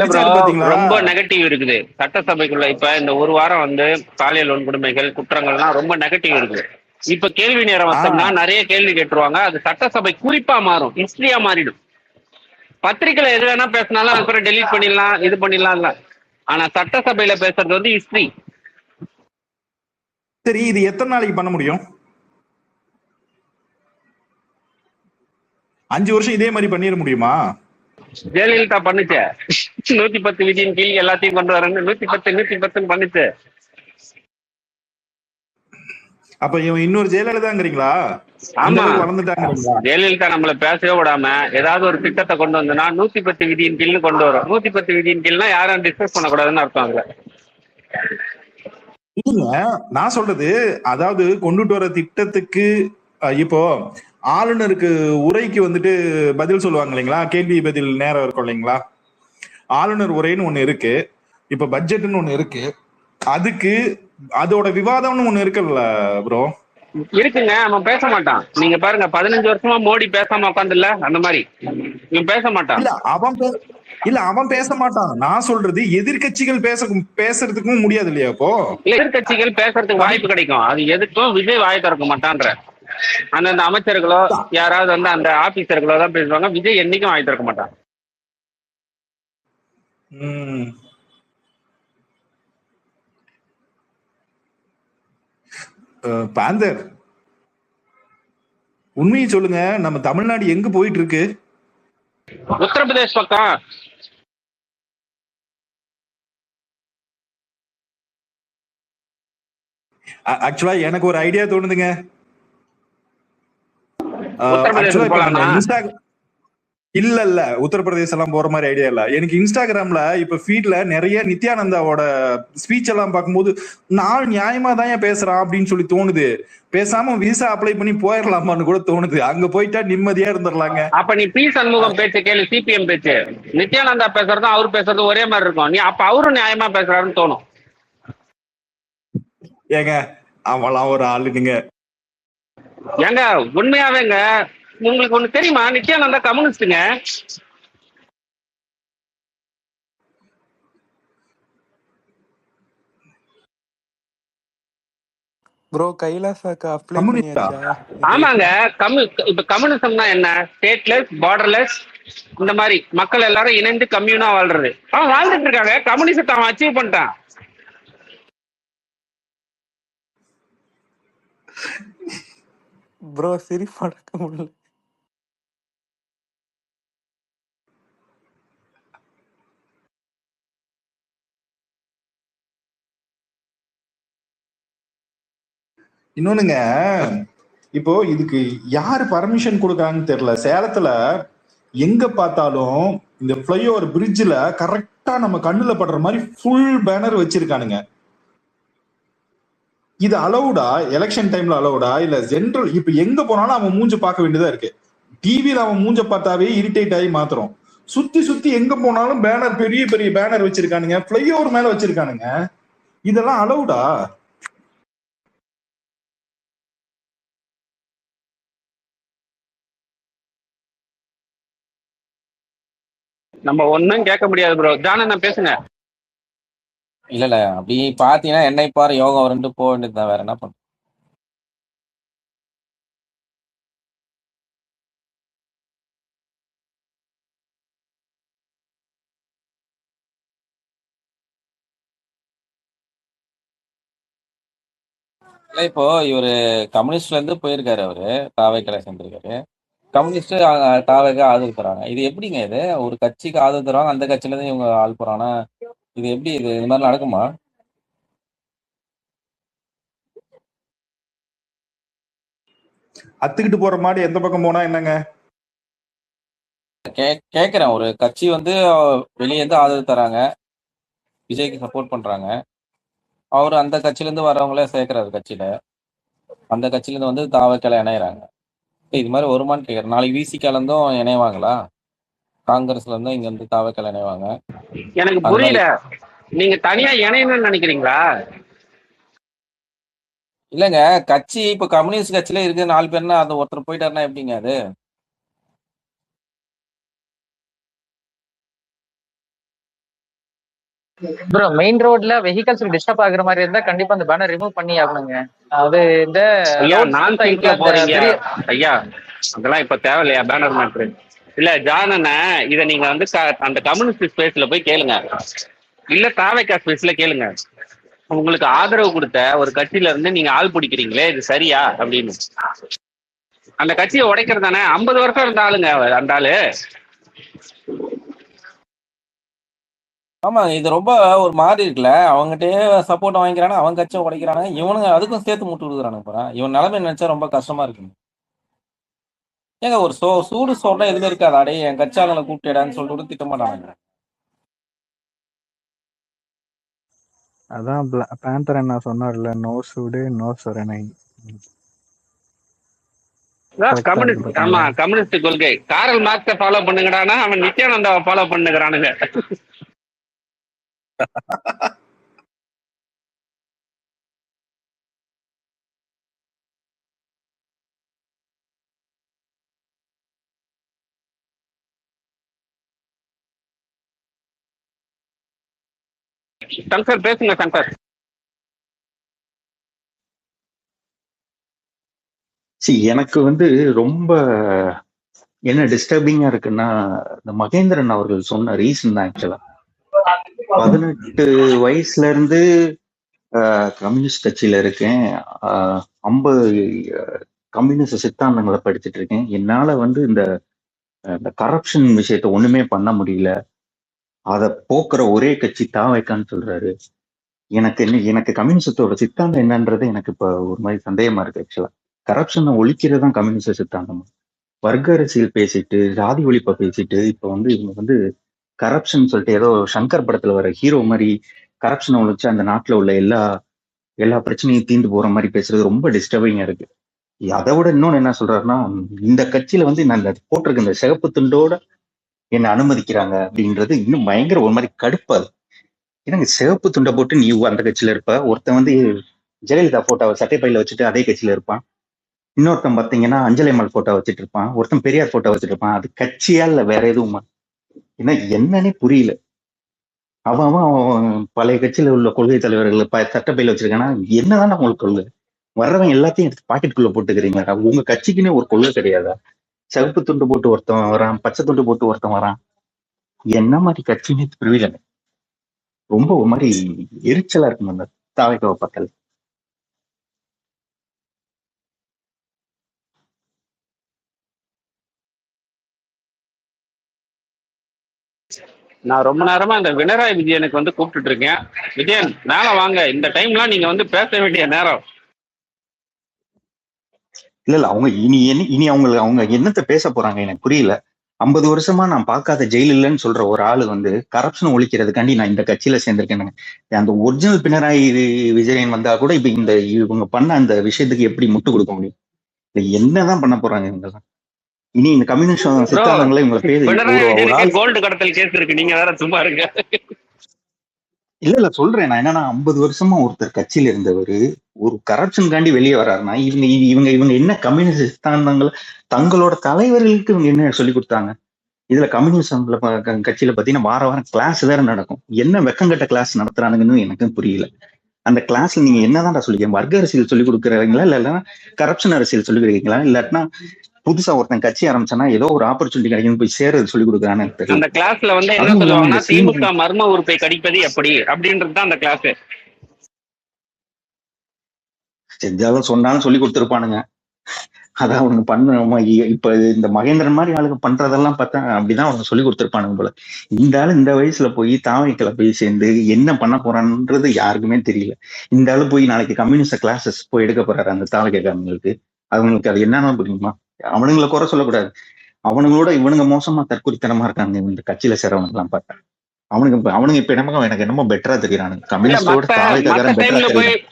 ரொம்ப நெகட்டிவ் இருக்குது சட்டசபைக்குள்ள. இப்ப இந்த ஒரு வாரம் வந்து பாலியல் வன்கொடுமைகள் குற்றங்கள்லாம் ரொம்ப நெகட்டிவ் இருக்குது. இப்ப கேள்வி நேரம் வந்தோம்னா நிறைய கேள்வி கேட்டுருவாங்க, அது சட்டசபை குறிப்பா மாறும், ஹிஸ்டரியா மாறிடும். பத்திரிகையில எது வேணா பேசினாலும் அப்புறம் டெலீட் பண்ணிடலாம், இது பண்ணிடலாம்ல. ஆனா சட்டசபையில பேசுறது வந்து ஹிஸ்டரி. சரி, இது எத்தனை நாளைக்கு பண்ண முடியும்? 5 வருஷம் இதே மாதிரி பண்ணிட முடியுமா? ஜெயலலிதா பண்ணுச்சு, 110 விதியின் கீழ் எல்லாத்தையும் கொண்டு வரேன்னு 110 பண்ணுச்சு. அப்ப இவன் இன்னொரு ஜெயலலிதாங்கிறீங்களா? ஆமா, ஜெயலலிதா நம்மள பேசவே விடாம ஏதாவது ஒரு திட்டத்தை கொண்டு வந்தனா 110 விதியின் கீழ்னு கொண்டு வரும். 110 விதியின் கீழ்னா யாரும் டிஸ்கஸ் பண்ணக்கூடாதுன்னு அர்த்தம். அதுல இல்லைங்க, நான் சொல்றது அதாவது கொண்டுட்டு வர திட்டத்துக்கு இப்போ ஆளுநருக்கு உரைக்கு வந்துட்டு பதில் சொல்லுவாங்க இல்லைங்களா, கேள்வி பதில் நேரம் இருக்கும் இல்லைங்களா, ஆளுநர் உரைன்னு ஒண்ணு இருக்கு, இப்ப பட்ஜெட்னு ஒண்ணு இருக்கு, அதுக்கு அதோட விவாதம்னு ஒண்ணு இருக்குல்ல ப்ரோ? இருக்குங்க, அவன் பேச மாட்டான். நீங்க பாருங்க 15 வருஷமா மோடி பேசாம உட்காந்துல, அந்த மாதிரி இவன் பேச மாட்டான். இல்ல அவன் பேச மாட்டான். நான் சொல்றது எதிர்கட்சிகள் பேசுறதுக்கும் முடியாது இல்லையா? இப்போ எதிர்கட்சிகள் பேசுறதுக்கு வாய்ப்பு கிடைக்கும், அது எதுக்கும் விஜய் வாயை திறக்க மாட்டான்ற. அந்தந்த அமைச்சர்களோ யாராவது வந்து அந்த ஆபீசர்களோ தான் பேசுவாங்க, விஜய் என்னைக்கும் வாய் திறக்க மாட்டான். பாந்தர், உண்மையை சொல்லுங்க, நம்ம தமிழ்நாடு எங்க போயிட்டு இருக்கு? உத்தரப்பிரதேஷ் பக்கம். ஆக்சுவலா எனக்கு ஒரு ஐடியா தோணுதுங்க. இல்ல உத்தரப்பிரதேசம் எல்லாம் போற மாதிரி ஐடியா இல்ல. எனக்கு இன்ஸ்டாகிராம்ல இப்ப ஃபீட்ல நிறைய நித்யானந்தாவோட ஸ்பீச் எல்லாம் பார்க்கும்போது நான் நியாயமா தான் பேசுறான் அப்படின்னு சொல்லி தோணுது. பேசாம விசா அப்ளை பண்ணி போயிடலாமான்னு கூட தோணுது. அங்க போயிட்டா நிம்மதியா இருந்துடலாங்க. அப்ப நீ பி சண்முகம் பேச்சு கேளு, சிபிஎம் பேச்சு. நித்யானந்தா பேசுறதும் அவரு பேசுறதும் ஒரே மாதிரி இருக்கும். நீ அப்ப அவரும் நியாயமா பேசுறாருன்னு தோணும். ஏங்க அவெல்லாம் ஒரு ஆளுங்க. ஏங்க உண்மையாவேங்க உங்களுக்கு ஒண்ணு தெரியுமா? நித்யானந்தா கம்யூனிஸ்டுங்க. ப்ரோ கைலாசாக்கு அப்ளை கம்யூனிஸ்டா? பண்ணியாச்சா? ஆமாங்க. இப்ப கம்யூனிசம்னா என்ன? ஸ்டேட்லெஸ், பார்டர்லெஸ், இந்த மாதிரி மக்கள் எல்லாரும் இணைந்து கம்யூனா வாழ்றது. அவன் வாழ்ந்துட்டு இருக்காங்க. கம்யூனிசத்தை அவன் அச்சீவ் பண்ணிட்டான். ப்ரோ சிரிப்பு அடக்க முடியல. இன்னொன்னுங்க, இப்போ இதுக்கு யாரு பர்மிஷன் கொடுக்காங்கன்னு தெரியல. சேலத்துல எங்க பார்த்தாலும் இந்த ஃபிளைஓவர் பிரிட்ஜ்ல கரெக்டா நம்ம கண்ணுல படுற மாதிரி ஃபுல் பேனர் வச்சிருக்கானுங்க. இது அலௌடா? எலெக்ஷன் டைம்ல அலௌடா இல்ல ஜென்ரல்? இப்ப எங்க போனாலும் அவன் மூஞ்ச பார்க்க வேண்டியதா இருக்கு. டிவில அவன் மூஞ்ச பார்த்தாவே இரிட்டேட் ஆகி மாத்திரம். சுத்தி எங்க போனாலும் பேனர், பெரிய பெரிய பேனர் வச்சிருக்கானுங்க, ஃபிளைஓவர் மேல வச்சிருக்கானுங்க. இதெல்லாம் அலௌடா? நம்ம ஒன்னும் கேட்க முடியாது ப்ரோ. ஜானண்ணா பேசுங்க. இல்ல அப்படி பாத்தீங்கன்னா என்னை பாரு யோகா ரெண்டு போக வேண்டியதுதான், வேற என்ன பண்ண. இல்ல இப்போ இவரு கம்யூனிஸ்ட்ல இருந்து போயிருக்காரு, அவரு தாவைக்கலை சேர்ந்திருக்காரு. கம்யூனிஸ்ட் தாவைக்கு ஆதரவு தராங்க. இது எப்படிங்க? இது ஒரு கட்சிக்கு ஆதரவு தருவாங்க, அந்த கட்சியில இருந்து இவங்க ஆள் போறாங்கன்னா இது எப்படி? இது மாதிரி நடக்குமா? அத்துக்கிட்டு போற மாதிரி எந்த பக்கம் போனா என்னங்க? கேக்குறேன், ஒரு கட்சி வந்து வெளியே இருந்து ஆதரவு தராங்க, விஜய்க்கு சப்போர்ட் பண்றாங்க. அவர் அந்த கட்சியில இருந்து வர்றவங்களே சேர்க்கிறாரு கட்சியில. அந்த கட்சியில இருந்து வந்து தாவைக்கலை இணையறாங்க. இது மாதிரி வருமானு கேக்குறேன். நாளைக்கு விசிகால இருந்தும் இணைவாங்களா? காங்கிரஸ்ல இருந்தும் இங்க வந்து தாவைக்கலை இணைவாங்க. எனக்கு அது மாதிரி புரியல. நீங்க தனியா இணையணும்னு நினைக்கிறீங்களா? இல்லங்க, கட்சி இப்ப கம்யூனிஸ்ட் கட்சியில இருக்கு 4 பேர்னா அது ஒருத்தர் போயிட்டாருன்னா எப்படிங்க அது? ப்ரோ மெயின் ரோட்ல வெஹிக்கல்ஸ் டிஸ்டர்ப் ஆகுற மாதிரி இருந்தா கண்டிப்பா அந்த பேனர் ரிமூவ் பண்ணி ஆகணுங்க. அது இந்த ஐயா ரோட் நான் சைட்ல அந்த போறீங்க பெரிய ஐயா, அதெல்லாம் இப்ப தேவையில்லையா பேனர் மேட்ரு? இல்ல ஜானண்ண, இத நீங்க வந்து அந்த கம்யூனிஸ்ட் ஸ்பேஸ்ல போய் கேளுங்க, இல்ல தாவைக்கா ஸ்பேஸ்ல கேளுங்க. உங்களுக்கு ஆதரவு கொடுத்த ஒரு கட்சியில இருந்து நீங்க ஆள் பிடிக்கிறீங்களே, இது சரியா அப்படின்னு. அந்த கட்சியை உடைக்கிறது தானே. 50 வருஷம் இருந்த ஆளுங்க அந்த ஆளு. ஆமா, இது ரொம்ப ஒரு மாதிரி இருக்குல்ல. அவங்ககிட்டே சப்போர்ட் வாங்கிக்கிறானு, அவங்க கட்சியை உடைக்கிறானு, இவனுங்க அதுக்கும் சேர்த்து முட்டு கொடுக்குறானுங்க. போறான் இவன் நிலைமை நினைச்சா ரொம்ப கஷ்டமா இருக்கு. ஏங்க ஒரு சூடு சொல்ற எதுவுமே இருக்காது. அடே என் கட்சியாளங்களை கூப்பிட்டேடான்னு சொல்லிட்டு திட்ட மாட்டானுங்க. அதான் பேந்தர் என்ன சொன்னார்ல, நோ சூடு நோ சொரணை. கம்யூனிஸ்ட், ஆமா கம்யூனிஸ்ட் கொள்கை. காரல் மார்க்ஸை ஃபாலோ பண்ணுங்கடானா அவன் நித்யானந்தாவை ஃபாலோ பண்ணுகிறானுங்க. சங்கர் பேசுங்க சங்கர். எனக்கு வந்து ரொம்ப என்ன டிஸ்டர்பிங்கா இருக்குன்னா, இந்த மகேந்திரன் அவர்கள் சொன்ன ரீசன் தான். ஆக்சுவலா 18 வயசுல இருந்து கம்யூனிஸ்ட் கட்சியில இருக்கேன், 50 கம்யூனிஸ்ட் சித்தாந்தங்களை படிச்சுட்டு இருக்கேன். என்னால வந்து இந்த கரப்ஷன் விஷயத்த ஒண்ணுமே பண்ண முடியல, அதை போக்குற ஒரே கட்சி தாவைக்கான்னு சொல்றாரு. எனக்கு கம்யூனிஸ்டத்தோட சித்தாந்தம் என்னன்றது எனக்கு இப்ப ஒரு மாதிரி சந்தேகமா இருக்கு. ஆக்சுவலா கரப்ஷனை ஒழிக்கிறதான் கம்யூனிஸ்ட் சித்தாந்தம். வர்க்க அரசியல் பேசிட்டு, ஜாதி ஒழிப்பை பேசிட்டு, இப்ப வந்து இவங்க வந்து கரப்ஷன் சொல்லிட்டு ஏதோ சங்கர் படத்துல வர ஹீரோ மாதிரி கரப்ஷனை ஒழிச்சு அந்த நாட்டுல உள்ள எல்லா பிரச்சனையும் தீர்ந்து போற மாதிரி பேசுறது ரொம்ப டிஸ்டர்பிங்கா இருக்கு. அதை விட இன்னொன்னு என்ன சொல்றாருன்னா, இந்த கட்சியில வந்து நான் போட்டிருக்க இந்த சிகப்பு துண்டோட என்ன அனுமதிக்கிறாங்க அப்படின்றது இன்னும் பயங்கர ஒரு மாதிரி கடுப்பாது. ஏன்னா சிகப்பு துண்டை போட்டு நீ அந்த கட்சியில இருப்ப, ஒருத்தன் வந்து ஜெயலலிதா போட்டோவை சட்டைப்பையில வச்சுட்டு அதே கட்சியில இருப்பான், இன்னொருத்தன் பாத்தீங்கன்னா அஞ்சலி அம்மாள் போட்டோ வச்சுட்டு இருப்பான், ஒருத்தன் பெரியார் போட்டோ வச்சுட்டு இருப்பான். அது கட்சியா இல்ல வேற எதுவுமா? ஏன்னா என்னன்னே புரியல. அவன் பழைய கட்சியில உள்ள கொள்கை தலைவர்கள் சட்டப்பையில வச்சிருக்கானா, என்னதான் உங்களுக்கு கொள்கை? வர்றவன் எல்லாத்தையும் எடுத்து பாக்கெட்டுக்குள்ள போட்டுக்கிறீங்களா? உங்க கட்சிக்குன்னே ஒரு கொள்கை கிடையாதா? சிவப்பு துண்டு போட்டு ஒருத்தன் வரான், பச்சை துண்டு போட்டு ஒருத்தன் வரான். என்ன மாதிரி கட்சின்னு புரியல. ரொம்ப ஒரு மாதிரி எரிச்சலா இருக்கும் அந்த தாவைக்காவை பார்த்தால. நான் ரொம்ப நேரமா இந்த வினராய் விஜயனுக்கு வந்து கூப்பிட்டுட்டு இருக்கேன். விஜயன் மேல வாங்க, இந்த டைம்லாம் நீங்க வந்து பேச வேண்டிய நேரம். இல்ல அவங்க இனி அவங்க என்னத்த பேச போறாங்க எனக்கு புரியல. 50 வருஷமா நான் பார்க்காத ஜெயில் இல்லைன்னு சொல்ற ஒரு ஆளு வந்து கரப்ஷன் ஒழிக்கிறதுக்காண்டி நான் இந்த கட்சியில சேர்ந்திருக்கேன். அந்த ஒரிஜினல் பினராயி விஜயன் வந்தா கூட இப்ப இவங்க பண்ண அந்த விஷயத்துக்கு எப்படி முட்டு கொடுக்க முடியும்? என்னதான் பண்ண போறாங்க இவங்க? இனி இந்த கம்யூனிஸ்ட் சித்தாந்தங்களை இவங்க பேர் கோல்டு கடத்தல் கேஸ் இருக்கு, நீங்க வேற சும்மா இருங்க. இல்ல சொல்றேன் நான் என்னன்னா, 50 வருஷமா ஒருத்தர் கட்சியில இருந்தவர் ஒரு கரப்ஷன் காண்டி வெளியே வர்றாருன்னா இவங்க என்ன கம்யூனிஸ்ட் சித்தாந்தங்கள் தங்களோட தலைவர்களுக்கு இவங்க என்ன சொல்லி கொடுத்தாங்க? இதுல கம்யூனிஸ்ட்ல கட்சியில பாத்தீங்கன்னா வாரம் கிளாஸ் வேற நடக்கும். என்ன வெக்கங்கட்ட கிளாஸ் நடத்துறானுங்கன்னு எனக்கும் புரியல. அந்த கிளாஸ்ல நீங்க என்னதான் சொல்லிக்க, வர்க்க அரசியல் சொல்லி கொடுக்குறீங்களா இல்ல கரப்ஷன் அரசியல் சொல்லி கொடுக்குறீங்களா, இல்லாட்டினா புதுசா ஒருத்தன் கட்சி ஆரம்பிச்சானா ஏதோ ஒரு ஆப்பர்ச்சுனிட்டி கிடைக்கும் போய் சேரது சொல்லி கொடுக்குறான்னு தெரியல. அந்த கிளாஸ்ல வந்து என்ன சொல்லுவாங்கன்னா, திமுக மர்ம உறுப்பை கடிப்பது எப்படி அப்படின்றது தான் அந்த கிளாஸ். செஞ்சாலும் சொன்னாலும் சொல்லி கொடுத்துருப்பானுங்க. அதான் அவனுங்க பண்ண இப்ப இந்த மகேந்திரன் மாதிரி ஆளுங்க பண்றதெல்லாம் பார்த்தா அப்படிதான் அவங்க சொல்லி கொடுத்துருப்பானுங்க போல. இந்த ஆளு இந்த வயசுல போய் தாவைக்கல போய் சேர்ந்து என்ன பண்ண போறான்றது யாருக்குமே தெரியல. இந்த ஆளு போய் நாளைக்கு கம்யூனிஸ்ட் கிளாஸஸ் போய் எடுக்க போறாரு அந்த தாவைக்காரங்களுக்கு. அவங்களுக்கு அது என்னன்னு புரியுமா? அவனுங்களை குறை சொல்லக்கூடாது, அவனுங்களோட இவனுங்க மோசமா தற்கொலைத்தனமா இருக்காங்க இந்த கட்சியில சேரவனுங்க எல்லாம் பார்த்தா. அவனுங்க இப்ப எனக்கு என்னமோ பெட்டரா தெரியுறானுங்க. கம்யூனிஸ்டோட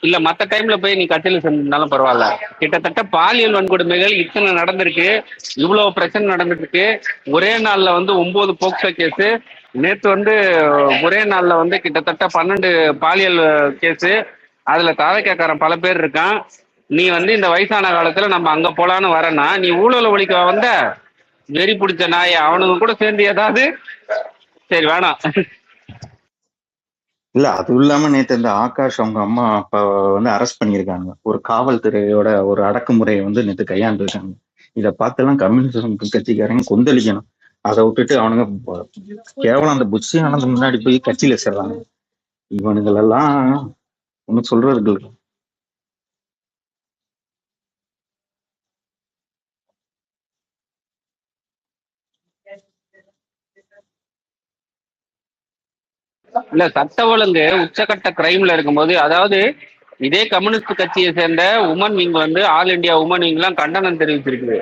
இல்ல மத்த டைம்ல போய் நீ கட்சியில சேர்ந்தாலும் பரவாயில்ல. கிட்டத்தட்ட பாலியல் வன்கொடுமைகள் இத்தனை நடந்திருக்கு, இவ்வளவு பிரச்சனை நடந்துட்டு இருக்கு. ஒரே நாள்ல வந்து 9 போக்சோ கேஸ், நேத்து வந்து ஒரே நாள்ல வந்து கிட்டத்தட்ட 12 பாலியல் கேஸ். அதுல தாவைக்காரன் பல பேர் இருக்கான். நீ வந்து இந்த வயசான காலத்துல நம்ம அங்க போலான்னு வரனா, நீ ஊழல ஒழிக்க வந்த வெறி பிடிச்ச நாய அவனுக்கு கூட சேர்ந்து ஏதாவது சரி வேணாம். இல்ல அது இல்லாம நேற்று இந்த ஆகாஷ் அவங்க அம்மா அப்பா வந்து அரெஸ்ட் பண்ணியிருக்காங்க. ஒரு காவல்துறையோட ஒரு அடக்குமுறையை வந்து நேற்று கையாண்டுருக்காங்க. இதை பார்த்துலாம் கம்யூனிஸ்ட் கட்சிக்காரங்க கொந்தளிக்கணும். அதை விட்டுட்டு அவனுங்க கேவலம் அந்த புஷி ஆனது முன்னாடி போய் கட்சியில சேர்றாங்க. இவனுங்களெல்லாம் ஒன்னும் சொல்றதுக்கு இல்லை. இல்ல சட்ட ஒழுங்கு உச்சகட்ட கிரைம்ல இருக்கும்போது, அதாவது இதே கம்யூனிஸ்ட் கட்சியை சேர்ந்த உமன் விங் வந்து ஆல் இண்டியா உமன் விங் எல்லாம் கண்டனம் தெரிவிச்சிருக்கு.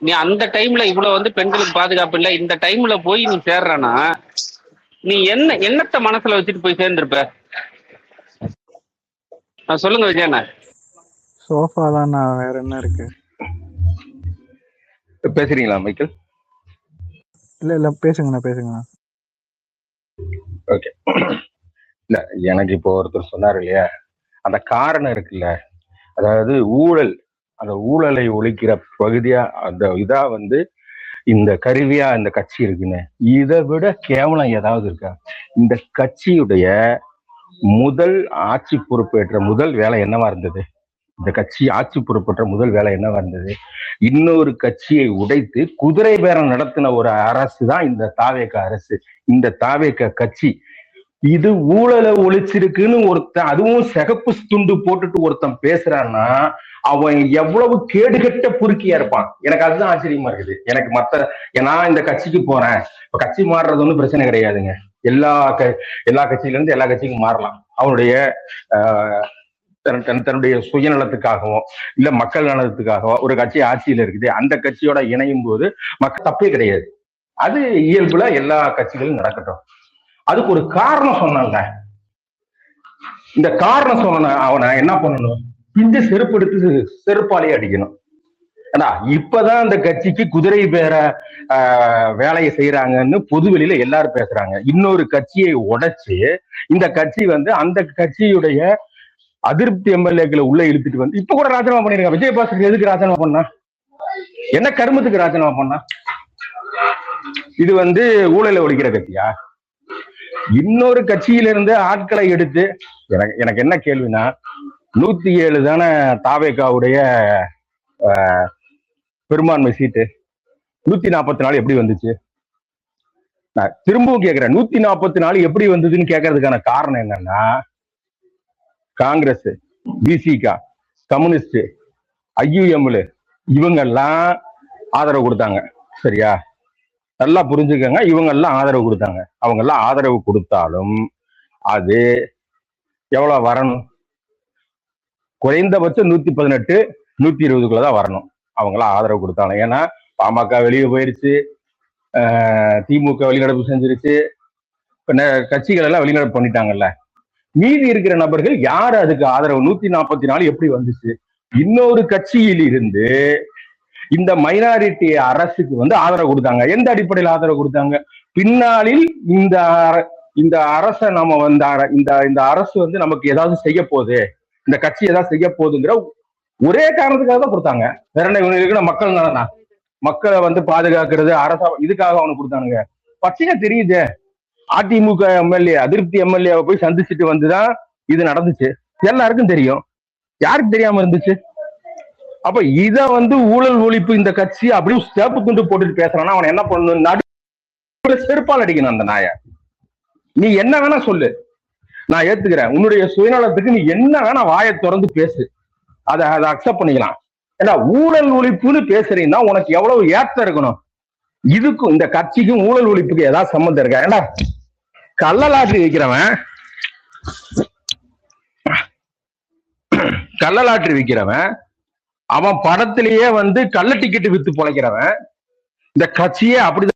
நீ அந்த டைம்ல இவ்வளவு வந்து பெண்களுக்கு பாதுகாப்பு இல்லை, இந்த டைம்ல போய் நீ சேர்றனா நீ என்னத்த மனசுல வச்சுட்டு போய் சேர்ந்திருப்ப? சொல்லுங்க விஜயண்ணா. சோஃபா தான், வேற என்ன இருக்கு? பேசுறீங்களா மைக்கேல்? இல்ல பேசுங்கண்ணா. ஓகே. இல்ல எனக்கு இப்போ ஒருத்தர் சொன்னாரு இல்லையா, அந்த காரணம் இருக்குல்ல, அதாவது ஊழல், அந்த ஊழலை ஒழிக்கிற பகுதியா அந்த இதா வந்து இந்த கருவியா இந்த கட்சி இருக்குன்னு, இதை விட கேவலம் ஏதாவது இருக்கா? இந்த கட்சியுடைய முதல் ஆட்சி பொறுப்பேற்ற முதல் வேலை என்னவா இருந்தது? இந்த கட்சி ஆட்சி பொறுப்பேற்ற முதல் வேலை என்னவா இருந்தது? இன்னொரு கட்சியை உடைத்து குதிரை பேரம் நடத்தின ஒரு அரசு தான் இந்த தாவேக அரசு, இந்த தாவேக கட்சி. இது ஊழலை ஒழிச்சிருக்குன்னு ஒருத்தன், அதுவும் சிகப்பு துண்டு போட்டுட்டு ஒருத்தன் பேசுறான்னா அவன் எவ்வளவு கேடுகட்ட பொறுக்கியா இருப்பான். எனக்கு அதுதான் ஆச்சரியமா இருக்குது. எனக்கு நான் இந்த கட்சிக்கு போறேன், இப்ப கட்சி மாறுறது ஒன்றும் பிரச்சனை கிடையாதுங்க. எல்லா கட்சியில இருந்து எல்லா கட்சிக்கும் மாறலாம். அவனுடைய தன்னுடைய சுயநலத்துக்காகவோ இல்ல மக்கள் நலத்துக்காகவோ ஒரு கட்சி ஆட்சியில இருக்குது, அந்த கட்சியோட இணையும் போது மக்கள் தப்பே கிடையாது. அது இயல்புல எல்லா கட்சிகளும் நடக்கட்டும். அதுக்கு ஒரு காரணம் சொன்னாங்க. இந்த காரணம் சொன்ன அவனை என்ன பண்ணணும், பிஞ்ச செருப்பு எடுத்து செருப்பாலே அடிக்கணும். ஏன்னா இப்பதான் அந்த கட்சிக்கு குதிரை பேர வேலையை செய்யறாங்கன்னு பொது வெளியில எல்லாரும் பேசுறாங்க. இன்னொரு கட்சியை உடைச்சு இந்த கட்சி அந்த கட்சியுடைய அதிருப்தி எம்எல்ஏக்களை உள்ள இழுத்துட்டு இப்ப கூட ராஜினாமா பண்ணிருக்காங்க. விஜயபாஸ்கர் எதுக்கு ராஜினாமா பண்ணா, என்ன கருமத்துக்கு ராஜினாமா பண்ணா? இது ஊழலை ஒழிக்கிற கட்சியா? இன்னொரு கட்சியில இருந்து ஆட்களை எடுத்து எனக்கு என்ன கேள்வினா, 107 தானே தாவேகாவுடைய பெரும்பான்மை சீட்டு, 144 எப்படி வந்துச்சு? நான் திரும்பவும் கேட்கிறேன், 144 எப்படி வந்ததுன்னு கேட்கறதுக்கான காரணம் என்னன்னா, காங்கிரஸ், பிசிகா, கம்யூனிஸ்ட், ஐயுஎம்எல் இவங்கெல்லாம் ஆதரவு கொடுத்தாங்க. சரியா? நல்லா புரிஞ்சுக்கங்க, இவங்க எல்லாம் ஆதரவு கொடுத்தாங்க. அவங்க எல்லாம் ஆதரவு கொடுத்தாலும் அது எவ்வளவு வரணும்? குறைந்தபட்சம் 118 120க்குள்ளதான் வரணும். அவங்களாம் ஆதரவு கொடுத்தாங்க. ஏன்னா பாமக வெளியே போயிருச்சு, திமுக வெளிநடப்பு செஞ்சிருச்சு, கட்சிகள் எல்லாம் வெளிநடப்பு பண்ணிட்டாங்கல்ல. மீதி இருக்கிற நபர்கள் யாரு அதுக்கு ஆதரவு? 144 எப்படி வந்துச்சு? இன்னொரு கட்சியில் இருந்து இந்த மைனாரிட்டி அரசுக்கு ஆதரவு கொடுத்தாங்க. எந்த அடிப்படையில் ஆதரவு கொடுத்தாங்க? பின்னாளில் இந்த அரசை நம்ம இந்த அரசு நமக்கு ஏதாவது செய்ய போகுது, இந்த கட்சி ஏதாவது செய்ய போகுதுங்கிற ஒரே காரணத்துக்காக தான் கொடுத்தாங்க. வேற என்ன இவங்க இருக்கிற மக்கள் தானே, மக்களை பாதுகாக்கிறது அரசா, இதுக்காக அவனுக்கு கொடுத்தானுங்க. பச்சையா தெரியுது. அதிமுக எம்எல்ஏ, அதிருப்தி எம்எல்ஏவை போய் சந்திச்சுட்டு வந்துதான் இது நடந்துச்சு. எல்லாருக்கும் தெரியும். யாருக்கு தெரியாம இருந்துச்சு? அப்ப இத ஊழல் ஒழிப்பு இந்த கட்சி அப்படியே சேப்பு துண்டு போட்டுட்டு பேசுறான்னா அவன் என்ன பண்ணணும்? நடுவுல செருப்பால் அடிக்கணும் அந்த நாய. நீ என்ன வேணா சொல்லு, நான் ஏத்துக்கிறேன். உன்னுடைய சுயநலத்துக்கு நீ என்ன வேணா வாயை திறந்து பேசு, அதை அக்செப்ட் பண்ணிக்கலாம். ஏன்னா ஊழல் ஒழிப்புன்னு பேசுறீங்கன்னா உனக்கு எவ்வளவு ஏற்றம் இருக்கணும். இதுக்கும் இந்த கட்சிக்கும் ஊழல் ஒழிப்புக்கு ஏதாவது சம்மந்தம் இருக்கா? ஏன்னா கள்ளலாற்றி விற்கிறவன் அவன் படத்திலேயே கள்ள டிக்கெட் வித்து பொழைக்கிறவன். இந்த கட்சியே அப்படிதான்.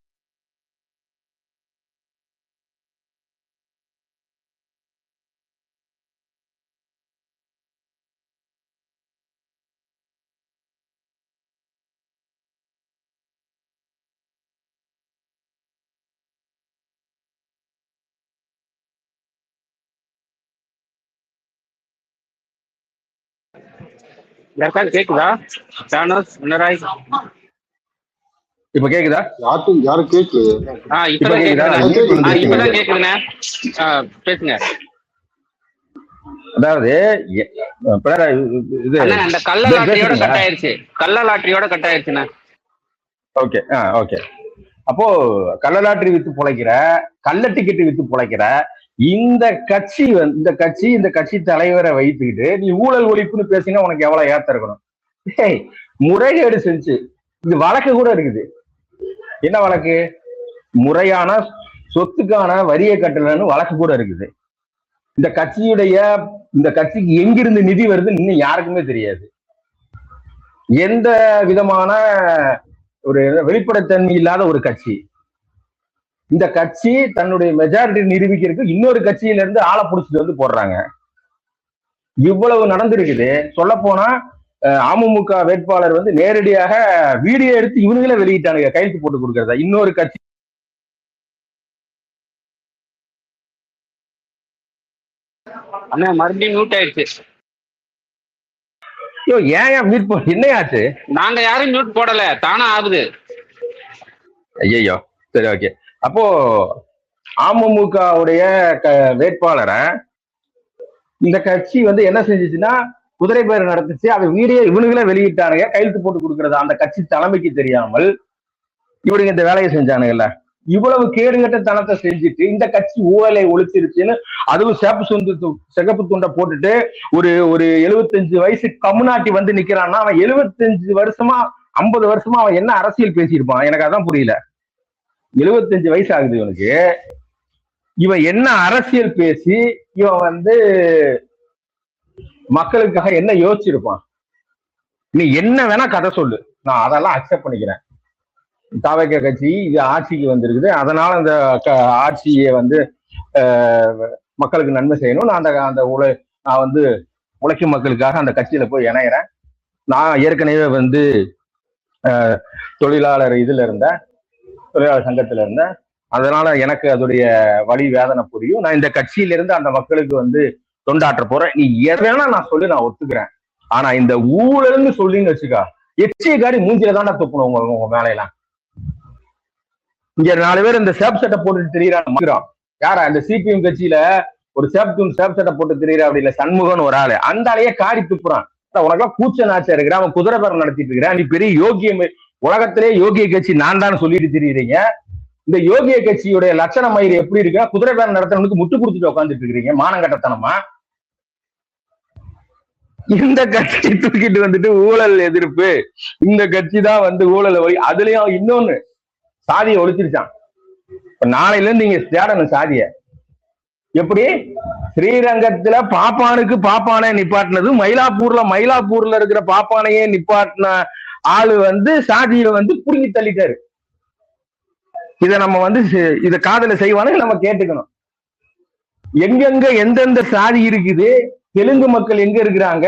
கேக்குதா? இப்ப கேக்குதா? யாரும் கேட்கல. இப்பதான் கேக்குதுண்ணே, பேசுங்க. அதாவது அந்த கள்ளலாற்றியோட கட் ஆயிருச்சுண்ணே. Okay okay. அப்போ கள்ளலாற்றி வித்து பொழைக்கிற, கள்ள டிக்கெட் வித்து பொழைக்கிற இந்த கட்சி தலைவரை வைத்துக்கிட்டு நீ ஊழல் ஒழிப்புன்னு பேசினா உனக்கு எவ்வளவு ஏத்த இருக்கணும்? முறைகேடு செஞ்சு இது வழக்கு கூட இருக்குது. என்ன வழக்கு? முறையான சொத்துக்கான வரியை கட்டலன்னு வழக்கு கூட இருக்குது. இந்த கட்சிக்கு எங்கிருந்து நிதி வருதுன்னு இன்னும் யாருக்குமே தெரியாது. எந்த விதமான ஒரு வெளிப்படைத்தன்மை இல்லாத ஒரு கட்சி. இந்த கட்சி தன்னுடைய மெஜாரிட்டி நிரூபிக்கிறதுக்கு இன்னொரு கட்சியில இருந்து ஆளை புடிச்சிட்டு போடுறாங்க. இவ்வளவு நடந்திருக்குது. சொல்ல போனா அமமுக வேட்பாளர் நேரடியாக வீடியோ எடுத்து இவனுங்களே வெளியிட்டானுங்க, கையெழுத்து போட்டு கொடுக்கறதா. இன்னொரு கட்சி மறுபடியும் மியூட் ஆயிடுச்சு. ஏன் மியூட் போ, என்னையாச்சு? நாங்க யாரும் மியூட் போடல, தானா ஆகுது. ஐயோ, சரி ஓகே. அப்போ அமமுகவுடைய வேட்பாளரை இந்த கட்சி என்ன செஞ்சுச்சுன்னா குதிரை பேர் நடத்துச்சு. அதை வீடியோ இவனுங்களே வெளியிட்டானுங்க, கையெழுத்து போட்டு கொடுக்கறது. அந்த கட்சி தலைமைக்கு தெரியாமல் இவனுங்க இந்த வேலையை செஞ்சானுங்கல்ல. இவ்வளவு கேடுகட்ட தனத்தை செஞ்சுட்டு இந்த கட்சி ஊழலை ஒழிச்சிருச்சுன்னு அதுவும் சிகப்பு துண்டை போட்டுட்டு ஒரு 75 வயசு கம்முனாட்டி நிக்கிறான்னா அவன் 75 வருஷமா 50 வருஷமா அவன் என்ன அரசியல் பேசியிருப்பான்? எனக்கு அதான் புரியல. 75 வயசு ஆகுது இவனுக்கு. இவன் என்ன அரசியல் பேசி இவன் மக்களுக்காக என்ன யோசிச்சிருப்பான்? நீ என்ன வேணா கதை சொல்லு, நான் அதெல்லாம் அக்செப்ட் பண்ணிக்கிறேன். தாவேகா கட்சி இது ஆட்சிக்கு வந்திருக்குது, அதனால அந்த ஆட்சியை வந்து மக்களுக்கு நன்மை செய்யணும், நான் அந்த நான் வந்து உழைக்கும் மக்களுக்காக அந்த கட்சியில போய் இணைகிறேன். நான் ஏற்கனவே வந்து தொழிலாளர் இதுல இருந்தேன், தொழிலாளர் சங்கத்துல இருந்தேன், அதனால எனக்கு அதோடைய வலி வேதனை புரியும். நான் இந்த கட்சியில இருந்து அந்த மக்களுக்கு வந்து தொண்டாற்ற போறேன். நீ எதனா நான் சொல்லி நான் ஒத்துக்கிறேன். ஆனா இந்த ஊழல்னு சொல்லின்னு வச்சுக்கா, எச்சிய காடி மூஞ்சில தாண்டா துப்பணும் உங்க மேலையெல்லாம். இங்க 4 பேர் இந்த சேப் சட்டை போட்டுட்டு திரியிறான். யாரா இந்த சிபிஎம் கட்சியில ஒரு சேப் சட்டை போட்டு திரியிற அப்படி இல்ல சண்முகன் ஒரு ஆளு, அந்த ஆளையே காடி துப்புறான். உனக்கெல்லாம் கூச்ச நாச்சா இருக்கிற, அவன் குதிரை பேரம் நடத்திட்டு இருக்கிறான். நீ பெரிய யோகியம், உலகத்திலே யோகிய கட்சி நான் தான் சொல்லிட்டு திரியிறீங்க. இந்த யோகிய கட்சியுடைய லட்சண மயிறு எப்படி இருக்கா? குதிரை பேரம் நடத்துறவனுக்கு முட்டு கொடுத்துட்டு உட்காந்துட்டு இருக்கிறீங்க மானங்கட்டத்தனமா. இந்த கட்சி தூக்கிட்டு வந்துட்டு ஊழல் எதிர்ப்பு, இந்த கட்சி தான் வந்து ஊழல் அதுலயும் இன்னொன்னு சாதியை ஒழிச்சிருச்சான். இப்ப நாளையில இருந்து நீங்க தேடணும் சாதிய. எப்படி ஸ்ரீரங்கத்துல பாப்பானுக்கு பாப்பானே நிப்பாட்டினது, மயிலாப்பூர்ல இருக்கிற பாப்பானையே நிப்பாட்டின ஆளு வந்து சாதியை வந்து புடுங்கி தள்ளிட்டாரு. இத நம்ம வந்து இத காதல செய்வானு நம்ம கேட்டுக்கணும். எங்கெங்க எந்தெந்த சாதி இருக்குது, தெலுங்கு மக்கள் எங்க இருக்கிறாங்க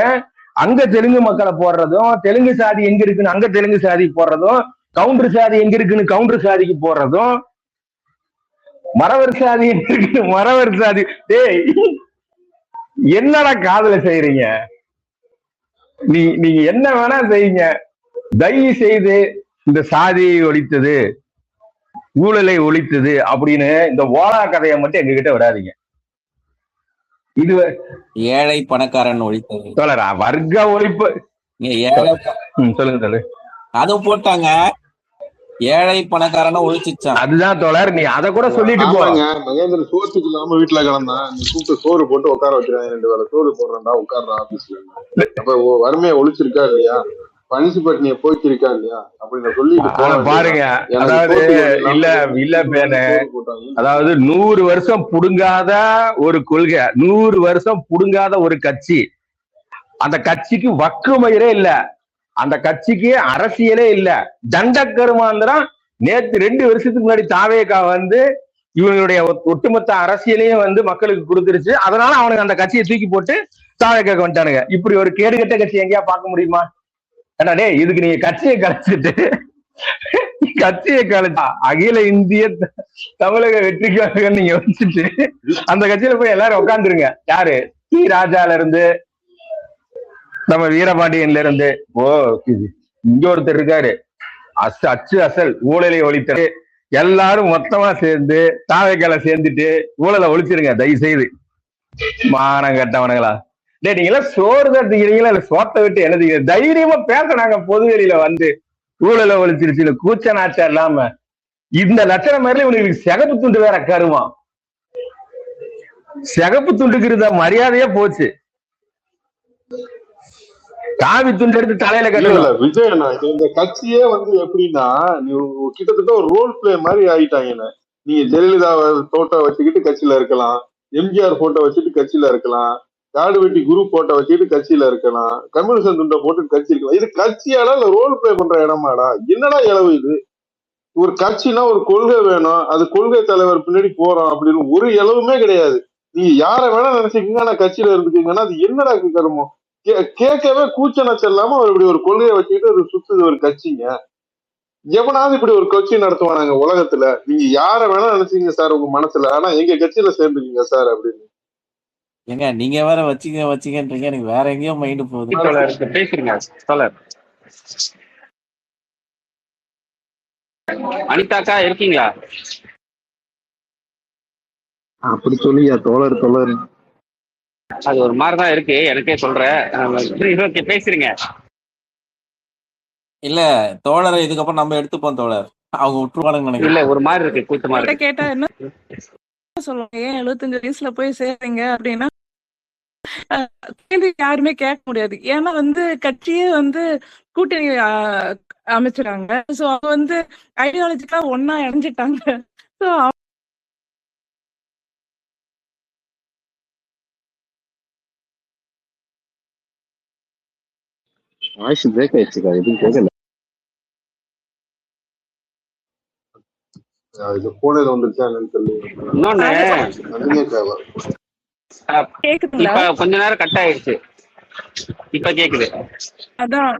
அங்க தெலுங்கு மக்களை போடுறதும், தெலுங்கு சாதி எங்க இருக்குன்னு அங்க தெலுங்கு சாதி போடுறதும், கவுண்டர் சாதி எங்க இருக்குன்னு கவுண்டர் சாதிக்கு போடுறதும், மறவர் சாதி எங்க இருக்குன்னு மறவர் சாதி. டேய் என்னடா காதல செய்யறீங்க? நீங்க என்ன வேணா செய்யுங்க, தயவு செய்து இந்த சாதியை ஒழித்தது, ஊழலை ஒழித்தது அப்படின்னு இந்த ஓலா கதையை மட்டும் எங்ககிட்ட விடாதீங்க. இது ஏழை பணக்காரன் ஒழித்தது தோழரா, வர்க்க ஒழிப்பு. சொல்லுங்க தோழர். அதுவும் போட்டாங்க, ஏழை பணக்காரன ஒழிச்சிச்சான். அதுதான் தோழர், நீ அதை கூட சொல்லிட்டு போறாங்க. மகேந்திர சோத்துக்கு இல்லாம வீட்டுல கிடந்தான், நீ கூப்பிட்டு சோறு போட்டு உட்கார வச்சிருக்காங்க, 2 வேளை சோறு போடுறா உட்கார்றா ஆபீஸ்ல. அப்ப வறுமையை ஒழிச்சிருக்கா இல்லையா, பனிசுப்பட்டினிய போய்க்கிருக்கா இல்லையா அப்படின்னு சொல்லிட்டு பாருங்க. அதாவது இல்ல பேனு, அதாவது 100 வருஷம் புடுங்காத ஒரு கொள்கை, 100 வருஷம் புடுங்காத ஒரு கட்சி, அந்த கட்சிக்கு வக்குமயிரே இல்ல, அந்த கட்சிக்கு அரசியலே இல்ல, தண்டக்கருமாந்திரம். நேத்து 2 வருஷத்துக்கு முன்னாடி தாவேகா வந்து இவங்களுடைய ஒட்டுமொத்த அரசியலையும் வந்து மக்களுக்கு கொடுத்துருச்சு. அதனால அவனுக்கு அந்த கட்சியை தூக்கி போட்டு தாவேகா வந்துட்டானுங்க. இப்படி ஒரு கேடுகட்ட கட்சி எங்கேயா பார்க்க முடியுமா? ஏன்னா டே, இதுக்கு நீங்க கட்சியை கலைச்சிட்டு அகில இந்திய தமிழக வெற்றி கழகம் நீங்க வச்சுட்டு அந்த கட்சியில போய் எல்லாரும் உட்காந்துருங்க. யாரு? டி ராஜால இருந்து, நம்ம வீரபாண்டியன்ல இருந்து, இங்க ஒருத்தர் இருக்காரு அச்சு அசல் ஊழலை ஒழித்தது, எல்லாரும் மொத்தமா சேர்ந்து தாவேக்கால சேர்ந்துட்டு ஊழலை ஒழிச்சிருங்க தயவு செய்து. மானம் கட்டவனுங்களா டே, நீங்களா சோறு தட்டுக்கிறீங்களா இல்ல சோத்தை விட்டு எழுதுங்க? தைரியமா பேசுறாங்க பொதுவெளியில வந்து ஊழலை ஒழிச்சிருச்சு கூச்ச நாச்சா இல்லாம. இந்த லட்சணம் மாதிரி இவனுக்கு சிகப்பு துண்டு வேற கருவான். சிகப்பு துண்டுக்கு இருந்த மரியாதையே போச்சு, காவி துண்டு எடுத்து தலையில கட்டல. விஜய் இந்த கட்சியே வந்து எப்படின்னா கிட்டத்தட்ட ஒரு ரோல் பிளே மாதிரி ஆயிட்டாங்க. நீங்க ஜெயலலிதா போட்டோ வச்சுக்கிட்டு கட்சியில இருக்கலாம், எம்ஜிஆர் போட்டோ வச்சுட்டு கட்சியில இருக்கலாம், காடுவெட்டி குரு போட்டோ வச்சுட்டு கட்சியில இருக்கலாம், கம்யூனிஸ்ட் துண்டை போட்டு கட்சி இருக்கலாம். இது கட்சியாடா இல்ல ரோல் பிளே பண்ற இடமாடா? என்னடா இளவு இது? ஒரு கட்சினா ஒரு கொள்கை வேணும், அது கொள்கை தலைவர் பின்னாடி போறோம் அப்படின்னு ஒரு இளவுமே கிடையாது. நீங்க யார வேணா நினைச்சுக்கீங்க, ஆனா கட்சியில இருந்துக்கீங்கன்னா அது என்னடா கருமோ? கேட்கவே கூச்சனச்சு இல்லாம அவர் இப்படி ஒரு கொள்கையை வச்சுக்கிட்டு அது சுத்துது ஒரு கட்சிங்க. எவனாவது இப்படி ஒரு கட்சி நடத்துவானாங்க உலகத்துல? நீங்க யார வேணா நினைச்சீங்க சார் உங்க மனசுல, ஆனா எங்க கட்சியில சேர்ந்துக்கீங்க சார் அப்படின்னு. ஏங்க நீங்க வேற வச்சீங்கன்றீங்க, எனக்கு வேற எங்கேயோ மைண்ட் போகுது. பேசுறீங்க தோழர். அனிதாக்கா இருக்கீங்களா? அப்படி சொல்லியா தோழர்? அது ஒரு மாதிரிதான் இருக்கு, எனக்கே சொல்றேன். பேசுறீங்க இல்ல தோழரை இதுக்கப்புறம் நம்ம எடுத்துப்போம் தோழர், அவங்க விட்டுருவானுங்க நினைக்கிறேன். இல்ல ஒரு மாதிரி இருக்கு, கூட்டமா இருக்கு. கேட்டா என்ன சொல்லுவாங்க, ஏன் 75 வயசுல போய் சேர்றீங்க அப்படின்னா யாருமே கேட்க முடியாது. ஏன்னா வந்து கட்சியே வந்து கூட்டணி அமைச்சிருக்காங்க. சோ அவங்க வந்து ஐடியாலஜிக்கலா ஒன்னா இணைஞ்சிட்டாங்க. சோ வாய்ஸ் பிரேக் ஆயிடுச்சுக்கா, எதுவும் கேட்கல. இது போனதுல வந்துருச்சா என்னன்னு தெரியல. இன்னொன்னு கேக்குதுங்களா? இப்ப கொஞ்ச நேரம் கட் ஆயிடுச்சு, இப்ப கேக்குது. அதான்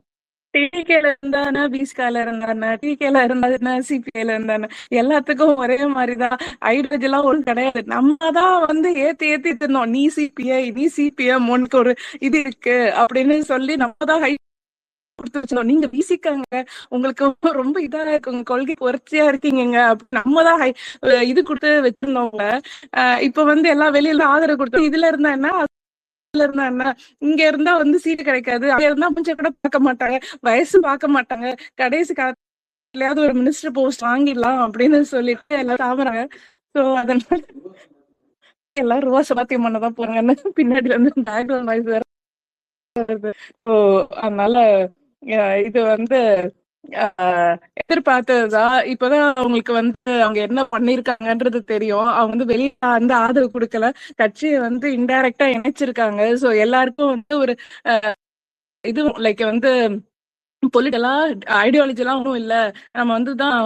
டிகேல இருந்தானே, பிஸ்கால இருந்தானே, டிகேல இருந்தானே, சிபிஐல இருந்தானே, எல்லாத்துக்கும் ஒரே மாதிரிதான். ஐடியாலஜி எல்லாம் ஒன்றும் கிடையாது. நம்ம தான் வந்து ஏத்தி இருந்தோம். நீ சிபிஐ, நீ சிபிஎம், உனக்கு ஒரு இது இருக்கு அப்படின்னு சொல்லி நம்ம தான் ஹை கொடுத்து வச்சிருந்தோம். நீங்க வீசிக்காங்க, உங்களுக்கு ரொம்ப இதா இருக்கு, உங்க கொள்கைக்கு ஒர்ச்சியா இருக்கீங்க அப்படி நம்ம தான் இது கொடுத்து வச்சிருந்தவங்க. இப்ப வந்து எல்லாம் வெளியில ஆதரவு கொடுத்தோம். இதுல இருந்தா என்ன, இருந்தா என்ன, இங்க இருந்தா வந்து சீட்டு கிடைக்காது, அங்க இருந்தா கொஞ்சம் கூட பார்க்க மாட்டாங்க, வயசு பார்க்க மாட்டாங்க, கடைசி காலத்துலயாவது ஒரு மினிஸ்டர் போஸ்ட் வாங்கிடலாம் அப்படின்னு சொல்லிட்டு எல்லாரும் சாப்பிடுறாங்க. சோ அதனால எல்லாரும் ரூபா சமாத்தியம் பண்ணதான் போறாங்கன்னு பின்னாடி வந்து பேக்ரவுண்ட் வாய்ஸ் வேற வருது. ஸோ அதனால இது வந்து எதிர்பார்த்ததுதான். இப்பதான் அவங்களுக்கு வந்து அவங்க என்ன பண்ணிருக்காங்கன்றது தெரியும். அவங்க வந்து வெளியே வந்து ஆதரவு கொடுக்கல, கட்சியை வந்து இன்டைரக்டா இணைச்சிருக்காங்க. சோ எல்லாருக்கும் வந்து ஒரு இது லைக் வந்து பொலிட்டிக்கலா ஐடியாலஜி எல்லாம் ஒன்றும் இல்ல, நம்ம வந்துதான்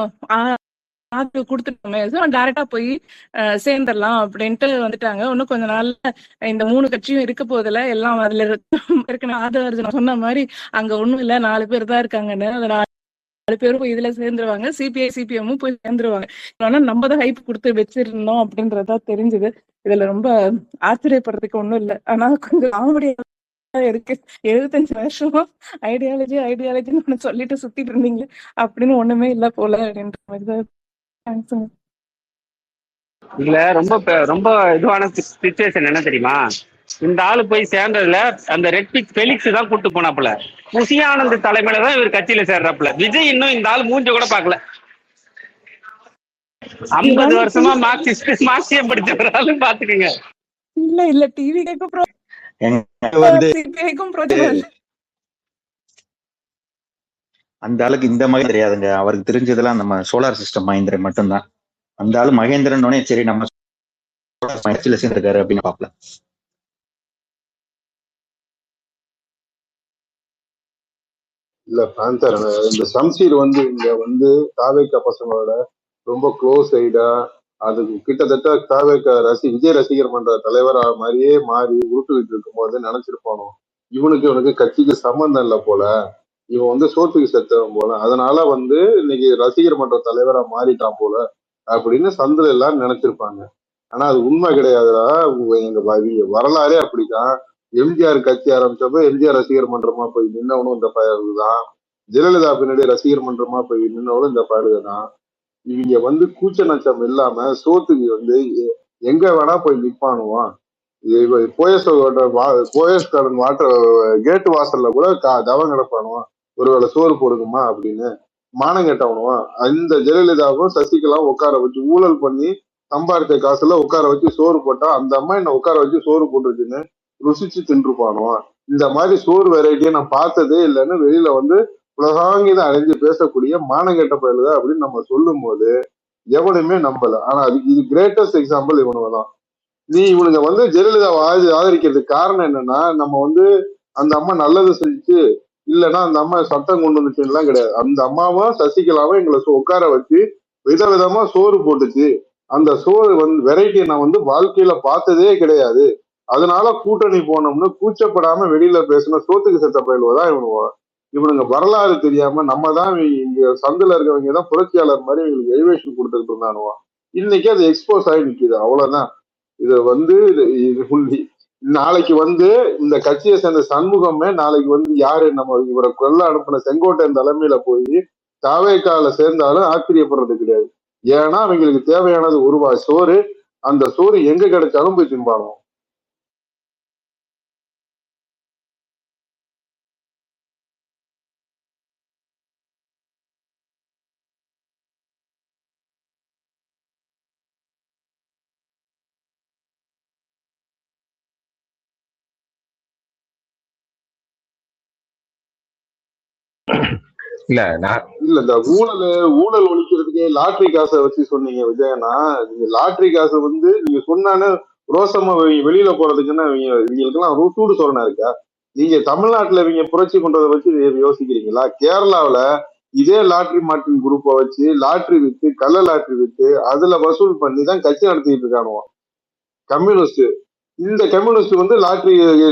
ஆதரவு கொடுத்துட்டோமே, டைரக்டா போய் சேர்ந்துடலாம் அப்படின்ட்டு வந்துட்டாங்க. இன்னும் கொஞ்ச நாள்ல இந்த 3 கட்சியும் இருக்க போதில்ல, எல்லாம் அதுல ஏற்கனவே ஆதரவு சொன்ன மாதிரி அங்க ஒண்ணும் இல்ல, 4 பேர் தான் இருக்காங்கன்னு, அது 4 பேரும் போய் இதுல சேர்ந்துருவாங்க, சிபிஐ சிபிஎம்மும் போய் சேர்ந்துருவாங்க. ஆனா நம்ம தான் ஹைப் கொடுத்து வச்சிருந்தோம் அப்படின்றதா தெரிஞ்சது. இதுல ரொம்ப ஆச்சரியப்படுறதுக்கு ஒண்ணும் இல்லை. ஆனா கொஞ்சம் காமெடியா இருக்கு. 75 வருஷமா ஐடியாலஜின்னு சொல்லிட்டு சுத்திட்டு இருந்தீங்க, அப்படின்னு ஒண்ணுமே இல்ல போல அப்படின்ற மாதிரிதான். தேங்க்ஸுங்க. இதுல ரொம்ப இதுவான சிச்சுவேஷன் என்ன தெரியுமா, இந்த ஆளு போய் சேர்ந்ததுல அந்த ரெட்டிக் பெலிக்ஸ் தான் கூட்டு போனாப்புல, புசியானந்த் தலைமையில தான் இவர் கட்சியில சேர்றாப்புல. விஜய் இன்னும் இந்த ஆள் மூஞ்ச கூட பாக்கல. 50 வருஷமா மார்க்சியம் படிச்ச ஒரு ஆளு பாத்துக்கங்க. இல்ல டிவி அந்த ஆளுக்கு இந்த மாதிரி தெரியாதுங்க. அவருக்கு தெரிஞ்சதெல்லாம் நம்ம சோலார் சிஸ்டம் மகேந்திரன் மட்டும்தான். அந்த ஆளு மகேந்திரன் சரி நம்ம கட்சியில சேர்ந்திருக்காரு அப்படின்னு பாப்பல. இல்ல பாந்தர் இந்த சம்சீர் வந்து இங்க வந்து தாவேக்கா பசங்களோட ரொம்ப க்ளோஸ் ஐடா, அது கிட்டத்தட்ட தாவேக்கா விஜய் ரசிகர் மன்ற தலைவரா மாதிரியே மாறி உருட்டுக்கிட்டு இருக்கும் போது நினைச்சிருப்பானோ இவனுக்கு கட்சிக்கு சம்பந்தம் இல்லை போல, இவன் வந்து சோத்துக்கு செத்தவன் போல, அதனால வந்து இன்னைக்கு ரசிகர் மன்ற தலைவரா மாறிட்டான் போல அப்படின்னு சந்தில எல்லாரும் நினைச்சிருப்பாங்க. ஆனா அது உண்மை கிடையாதுடா. எங்க வரலாறே அப்படிதான். எம்ஜிஆர் கட்சி ஆரம்பிச்சப்ப எம்ஜிஆர் ரசிகர் மன்றமா போய் நின்னவனும் இந்த பயலுதான், ஜெயலலிதா பின்னாடி ரசிகர் மன்றமா போய் நின்னவனும் இந்த பயலுதான். இவங்க வந்து கூச்ச நச்சம் இல்லாம சோத்துக்கு வந்து எங்க வேணா போய் நிப்பானுவான். போயஸ் கார்டன் வாட்டர் கேட்டு வாசல்ல கூட தவம் கிடப்பானுவான், ஒருவேளை சோறு போடுக்குமா அப்படின்னு மானம் கேட்டவனுவான். அந்த ஜெயலலிதாவும் சசிகலாவும் உட்கார வச்சு ஊழல் பண்ணி சம்பாதித்த காசுல உட்கார வச்சு சோறு போட்டா அந்த அம்மா என்ன உட்கார வச்சு சோறு போட்டுருச்சுன்னு ருசிச்சு தின்றுப்பானுவான். இந்த மாதிரி சோறு வெரைட்டியை நான் பார்த்ததே இல்லைன்னு வெளியில வந்து உலகாங்கித அடைஞ்சு பேசக்கூடிய மானங்கெட்ட பயலுதா அப்படின்னு நம்ம சொல்லும் போது எவனுமே நம்பல. ஆனா இது கிரேட்டஸ்ட் எக்ஸாம்பிள் இவனுங்க தான். இவனுங்க வந்து ஜெயலலிதாவை ஆதரிக்கிறதுக்கு காரணம் என்னன்னா, நம்ம வந்து அந்த அம்மா நல்லது செஞ்சு இல்லைன்னா அந்த அம்மா சட்டம் கொண்டு வந்துச்சுலாம் கிடையாது. அந்த அம்மாவும் சசிகலாவும் எங்களை உட்கார வச்சு விதவிதமா சோறு போட்டுச்சு. அந்த சோறு வந்து வெரைட்டியை நான் வந்து வாழ்க்கையில பார்த்ததே கிடையாது. அதனால கூட்டணி போனோம்னு கூச்சப்படாம வெளியில பேசின சோத்துக்கு செத்த பயிலுவதான் இவனுங்க வரலாறு தெரியாம நம்ம தான் இங்க சந்தில இருக்கவங்க தான் புரட்சியாளர் மாதிரி இவங்களுக்கு எலிவேஷன் கொடுத்துட்டு இருந்தானுவா. இன்னைக்கு அது எக்ஸ்போஸ் ஆகி நிக்குது, அவ்வளவுதான். இது வந்து நாளைக்கு வந்து இந்த கட்சியை சேர்ந்த சண்முகமே நாளைக்கு வந்து யாரு நம்ம இவரை கொல்ல அனுப்பின செங்கோட்டையன் தலைமையில போய் தாவேக்கால சேர்ந்தாலும் ஆச்சரியப்படுறது கிடையாது. ஏன்னா அவங்களுக்கு தேவையானது ரூபாய் சோறு. அந்த சோறு எங்க கிடைச்சாலும் போய் தின்பானோம். இல்ல இந்த ஊழல் ஒழிக்கிறதுக்கு லாட்ரி காசை வச்சு சொன்னீங்க விஜயனா. நீங்க லாட்ரி காசை வந்து நீங்க சொன்னானே ரோசமா வெளியில போறதுக்குன்னா இவங்களுக்கு எல்லாம் சூடு சொரணா இருக்கா? நீங்க தமிழ்நாட்டுல இவங்க புரட்சி கொண்டதை வச்சு யோசிக்கிறீங்களா? கேரளாவில இதே லாட்ரி மார்டின் குரூப்பை வச்சு லாட்ரி வித்து, கள்ள லாட்ரி வித்து அதுல வசூல் பண்ணி தான் கட்சி நடத்திட்டு இருக்கானுவோ கம்யூனிஸ்ட். இந்த கம்யூனிஸ்ட் வந்து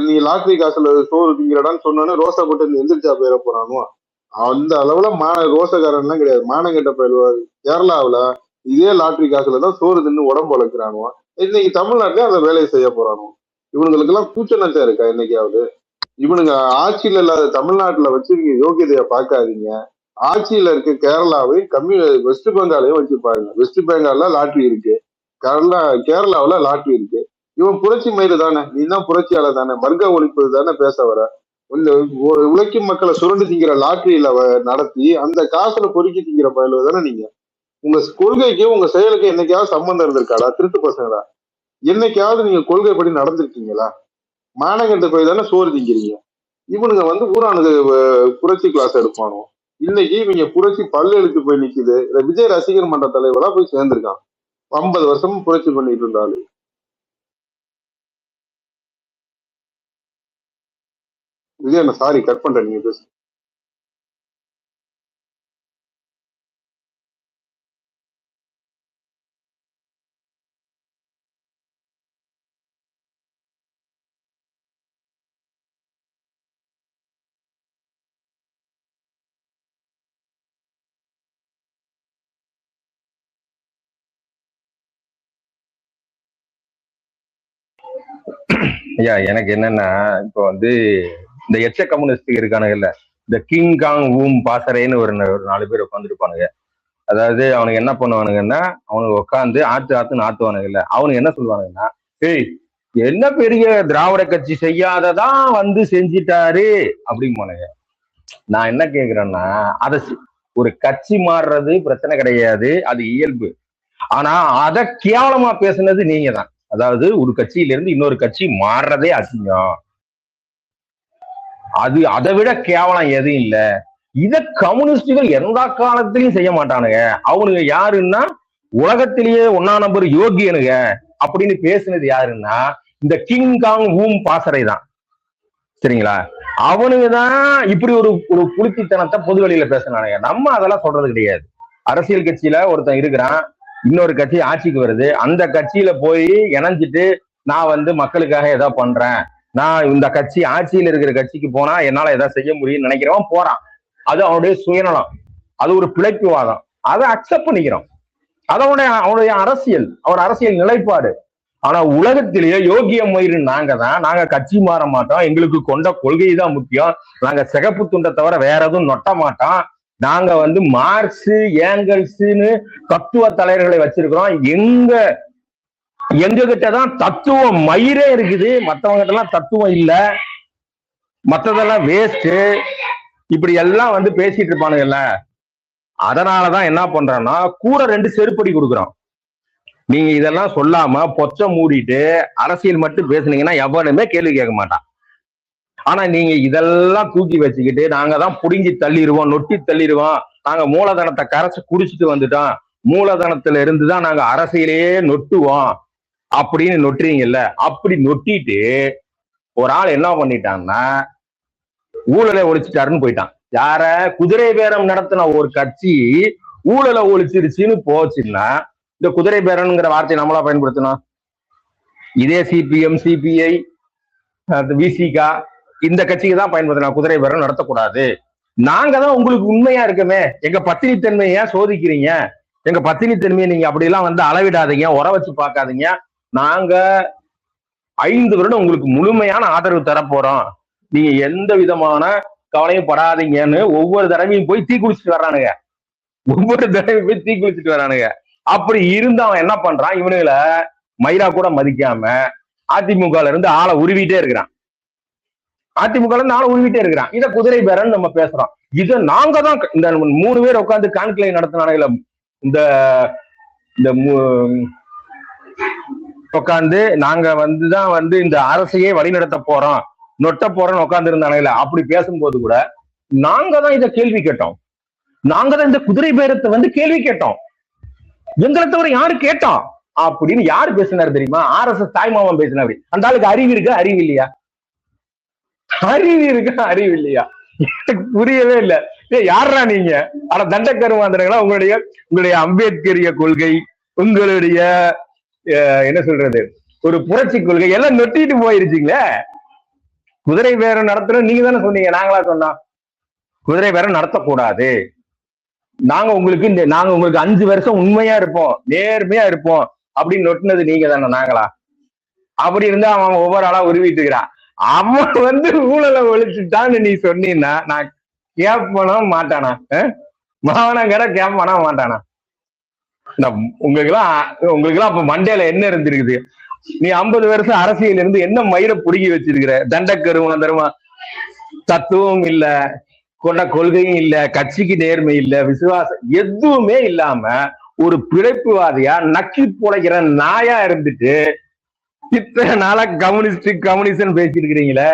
நீ லாட்ரி காசுல சோறு திங்கிறடான்னு சொன்னோன்னே ரோசா போட்டு எந்திரிச்சா போயிட போறானோ? அந்த அளவுல ரோசக்காரன் எல்லாம் கிடையாது, மானங்கட்ட போயிடுவாரு. கேரளாவில இதே லாட்ரி காசுலதான் சோறு தின்னு உடம்பு வளர்க்கிறானுவோ. இன்னைக்கு தமிழ்நாட்டுல அந்த வேலையை செய்ய போறானோ? இவனுங்களுக்கு எல்லாம் கூச்சநச்சா இருக்கா என்னைக்காவது? இவனுங்க ஆட்சியில இல்லாத தமிழ்நாட்டுல வச்சு நீங்க யோகியதைய பார்க்காதீங்க. ஆட்சியில இருக்க கேரளாவை வெஸ்ட் பெங்காலையும் வச்சு பாருங்க. வெஸ்ட் பெங்கால்ல லாட்ரி இருக்கு, கேரளாவில லாட்ரி இருக்கு. இவன் புரட்சி மயிறு தானே, நீ தான் புரட்சியாளர் தானே, வர்க்க ஒழிப்பு தானே பேச வர. இந்த உழைக்கும் மக்களை சுரண்டு திங்கிற லாட்ரியில நடத்தி அந்த காசுல பொறுக்கி திங்கிற பயலுவ தானே நீங்க. உங்க கொள்கைக்கு உங்க செயலுக்கு என்னைக்காவது சம்பந்தம் இருந்திருக்காடா? திருட்டு பசங்களா, என்னைக்காவது நீங்க கொள்கைப்படி நடந்திருக்கீங்களா? மானங்கட்ட போய் தானே சோறு திங்கிறீங்க. இவனுங்க வந்து ஊரானுக்கு புரட்சி கிளாஸ் எடுப்பானோ. இன்னைக்கு இவங்க புரட்சி பல்லு எழுத்து போய் நிக்குது. விஜய் ரசிகர் மன்ற தலைவரா போய் சேர்ந்திருக்கான். 50 வருஷமும் புரட்சி பண்ணிட்டு இருந்தாலும். விஜய் நான் சாரி கட் பண்றேன், நீங்க பேசு. ஐயா எனக்கு என்னன்னா, இப்போ வந்து இந்த எச்ச கம்யூனிஸ்ட் இருக்கானுங்கல்ல, இந்த கிங் காங் ஊம் பாசறைன்னு ஒரு 4 பேர் உட்காந்துருப்பானுங்க. அதாவது அவனுக்கு என்ன பண்ணுவானுங்கன்னா, அவனுக்கு உட்காந்து ஆத்துன்னு ஆத்துவானுங்கல்ல, அவனுக்கு என்ன சொல்லுவானுங்கன்னா, ஏய் என்ன பெரிய திராவிட கட்சி செய்யாததான் வந்து செஞ்சிட்டாரு அப்படிம்பானுங்க. நான் என்ன கேக்குறேன்னா, அதை ஒரு கட்சி மாறுறது பிரச்சனை கிடையாது, அது இயல்பு. ஆனா அதை கேவலமா பேசுனது நீங்க தான். அதாவது ஒரு கட்சியிலிருந்து இன்னொரு கட்சி மாறுறதே அசிங்கம். அது அதை விட கேவலம் எதுவும் இல்ல. இத கம்யூனிஸ்டுகள் எந்த காலத்திலையும் செய்ய மாட்டானுங்க. அவனுங்க யாருன்னா உலகத்திலேயே 1ஆம் நம்பர் யோகியனுங்க அப்படின்னு பேசுனது யாருன்னா இந்த கிங் காங் ஊம் பாசறை தான். சரிங்களா? அவனுங்க தான் இப்படி ஒரு புலித்தித்தனத்தை பொது வெளியில பேசினானுங்க. நம்ம அதெல்லாம் சொல்றது கிடையாது. அரசியல் கட்சியில ஒருத்தன் இருக்கிறான், இன்னொரு கட்சி ஆட்சிக்கு வருது, அந்த கட்சியில போய் இணைஞ்சிட்டு நான் வந்து மக்களுக்காக ஏதோ பண்றேன், நான் இந்த கட்சி ஆட்சியில் இருக்கிற கட்சிக்கு போனா என்னால ஏதாவது செய்ய முடியும்னு நினைக்கிறவன் போறான். அது அவனுடைய சுயநலம், அது ஒரு பிழைப்புவாதம். அதை அக்செப்ட் பண்ணிக்கிறோம். அவனுடைய அரசியல், அவர் அரசியல் நிலைப்பாடு. ஆனா உலகத்திலேயே யோகிய மயிறு நாங்க கட்சி மாற மாட்டோம், எங்களுக்கு கொண்ட கொள்கை தான் முக்கியம், நாங்க சிகப்பு துண்டை தவிர வேற எதுவும் நொட்ட மாட்டோம், நாங்க வந்து மார்க்ஸ் ஏங்கல்ஸ்னு தத்துவ தலைவர்களை வச்சிருக்கிறோம், எங்க கிட்டதான் தத்துவம் மயிரே இருக்குது, மற்றவங்க கிட்ட எல்லாம் தத்துவம் இல்ல, மற்றதெல்லாம் வேஸ்ட், இப்படி எல்லாம் வந்து பேசிட்டு இருப்பானுங்கல்ல. அதனாலதான் என்ன பண்றோம்னா கூட 2 செருப்படி கொடுக்குறோம். நீங்க இதெல்லாம் சொல்லாம பொச்ச மூடிட்டு அரசியல் மட்டும் பேசுனீங்கன்னா எவனுமே கேள்வி கேட்க மாட்டான். ஆனா நீங்க இதெல்லாம் தூக்கி வச்சுக்கிட்டு நாங்க தான் புடுங்கி தள்ளிடுவோம், நொட்டி தள்ளிடுவோம், நாங்க மூலதனத்தை கரைச்சு குடிச்சிட்டு வந்துட்டோம், மூலதனத்துல இருந்துதான் நாங்க அரசியலையே நொட்டுவோம் அப்படின்னு நொட்டுறீங்கல்ல. அப்படி நொட்டிட்டு ஒரு ஆள் என்ன பண்ணிட்டான்னா ஊழலை ஒழிச்சிட்டாருன்னு போயிட்டான். யார? குதிரை பேரம் நடத்தின ஒரு கட்சி ஊழலை ஒழிச்சிருச்சுன்னு போச்சுன்னா இந்த குதிரை பேரம்ங்கிற வார்த்தையை நம்மளா பயன்படுத்தணும்? இதே சிபிஎம், சிபிஐ, விசிகா இந்த கட்சிக்கு தான் பயன்படுத்தணும். குதிரை பேரம் நடத்தக்கூடாது. நாங்க தான் உங்களுக்கு உண்மையா இருக்கமே, எங்க பத்தினி தன்மையை சோதிக்கிறீங்க, எங்க பத்தினி தன்மையை நீங்க அப்படி எல்லாம் வந்து அளவிடாதீங்க, உர வச்சு பார்க்காதீங்க, நாங்க 5 வருடம் உங்களுக்கு முழுமையான ஆதரவு தரப்போறோம், நீங்க எந்த விதமான கவலையும் படாதீங்கன்னு ஒவ்வொரு தடவையும் போய் தீ குளிச்சுட்டு வர்றானுங்க. அப்படி இருந்து அவன் என்ன பண்றான், இவனுங்களை மயிரா கூட மதிக்காம அதிமுகல இருந்து ஆளை உருவிட்டே இருக்கிறான். இத குதிரை பேரன்னு நம்ம பேசுறோம். இத நாங்க தான் இந்த 3 பேர் உட்காந்து கான்க்ளேவ் நடத்தினானுங்கள, இந்த உட்காந்து நாங்க வந்துதான் வந்து இந்த அரசையே வழிநடத்த போறோம், நொட்ட போறோம்னு உட்கார்ந்து இருந்தானுங்கள. அப்படி பேசும்போது கூட நாங்க தான் இதை கேள்வி கேட்டோம், நாங்க தான் இந்த குதிரை பேரத்தை வந்து கேள்வி கேட்டோம், எங்களை தவிர யாரு கேட்டோம் அப்படின்னு யாரு பேசினாரு தெரியுமா? RSS தாய்மாமன் பேசினாரு. அந்த ஆளுக்கு அறிவு இருக்கு, அறிவு இல்லையா? அறிவு இருக்கா அறிவு இல்லையா? எனக்கு புரியவே இல்லை. யாரா நீங்க? ஆனா தண்டக்கருமாந்திரங்களா உங்களுடைய உங்களுடைய அம்பேத்கரிய கொள்கை, உங்களுடைய என்ன சொல்றது ஒரு புரட்சி கொள்கை எல்லாம் நொட்டிட்டு போயிருச்சுங்களே. குதிரை பேரம் நடத்தணும் நீங்க தானே சொன்னீங்க, நாங்களா சொன்னோம் குதிரை பேரம் நடத்தக்கூடாது. நாங்க உங்களுக்கு 5 வருஷம் உண்மையா இருப்போம், நேர்மையா இருப்போம் அப்படின்னு நொட்டினது நீங்க தானே, நாங்களா? அப்படி இருந்தா அவன் ஒவ்வொரு ஆளா உருவிட்டு இருக்கிறான். அவன் ஊழலை ஒழிச்சுட்டான்னு நீ சொன்னீன்னா நான் கேட்பனா மாட்டானா? மாவனம் கடை கேட்பானா மாட்டானா? உங்களுக்கு அப்ப மண்டையில என்ன இருந்திருக்குது? நீ 50 வருஷம் அரசியல் இருந்து என்ன மயிரை புடுங்கி வச்சிருக்கிற? தண்டக்கருமாந்திரமா தத்துவம் இல்ல, கொண்ட கொள்கையும் இல்ல, கட்சிக்கு நேர்மை இல்ல, விசுவாசம் எதுவுமே இல்லாம ஒரு பிழைப்புவாதியா நக்கி புழைக்கிற நாயா இருந்துட்டு இத்தனை நாளா கம்யூனிஸ்ட் பேசிட்டு இருக்கிறீங்களே.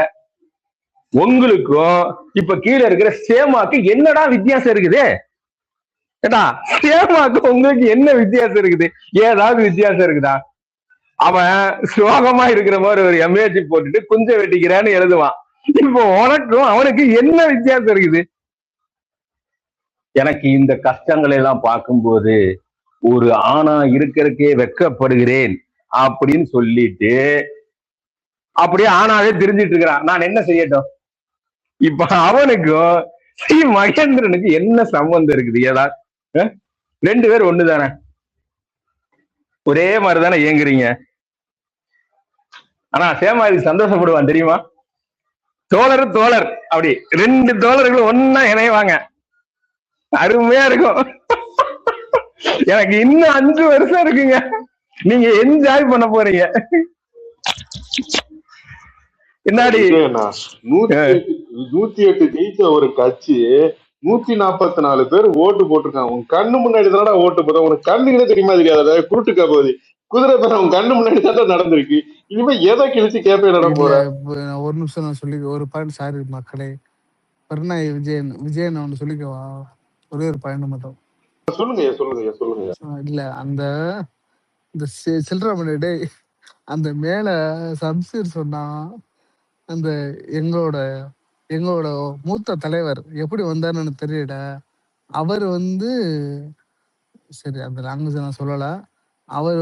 உங்களுக்கும் இப்ப கீழே இருக்கிற சேமாக்கு என்னடா வித்தியாசம் இருக்குது? ஏடா சேமாக்கு உங்களுக்கு என்ன வித்தியாசம் இருக்குது? ஏதாவது வித்தியாசம் இருக்குதா? அவன் சோகமா இருக்கிற மாதிரி ஒரு எம்ஏஜி போட்டுட்டு குஞ்ச வெட்டிக்கிறான்னு எழுதுவான். இப்போ உனக்கும் அவனுக்கு என்ன வித்தியாசம் இருக்குது? எனக்கு இந்த கஷ்டங்களை எல்லாம் பார்க்கும்போது ஒரு ஆணா இருக்கிறதுக்கே வெட்கப்படுகிறேன் அப்படின்னு சொல்லிட்டு அப்படியே ஆணாவே தெரிஞ்சிட்டு இருக்கிறான். நான் என்ன செய்யட்டும்? இப்ப அவனுக்கும் ஸ்ரீ மகேந்திரனுக்கு என்ன சம்பந்தம் இருக்குது? ஏதாவது 2 பேர் ஒண்ணுதானே, ஒரே மாதிரிதானே இயங்குறீங்க. ஆனா சேமாதி சந்தோஷப்படுவான் தெரியுமா? தோழர் அப்படி 2 தோழர்களும் ஒன்னா இணைவாங்க, அருமையா இருக்கும். எனக்கு இன்னும் 5 வருஷம் இருக்குங்க, நீங்க என்ஜாய் பண்ண போறீங்க. என்னாடி 108 ஜெயிச்ச ஒரு கட்சி 144 பேர் ஓட்டு போட்டிருக்காங்க. உன் கண்ணு முன்னாடி தானடா ஓட்டு போட. உனக்கு கண்ணுங்களே தெரியுமா தெரியாத? குருட்டுக்கா போகுது குதிரை பேர உன் கண்ணு முன்னாடி தான் நடந்திருக்கு. இனிமே எதை கிழிச்சு கேப்பே நட போற? ஒரு நிமிஷம் நான் சொல்லி ஒரு பாயிண்ட். சாரி மக்களே, விஜயன் ஒன்று சொல்லிக்கவா? ஒரே ஒரு பாயிண்ட் மட்டும் சொல்லுங்க. இல்ல அந்த சில்ட்ரா டே அந்த மேல சம்சீர் சொன்னா அந்த எங்களோட மூத்த தலைவர் எப்படி வந்தாருன்னு தெரியல. அவர் சரி அந்த லாங்குவேஜ் நான் சொல்லல. அவர்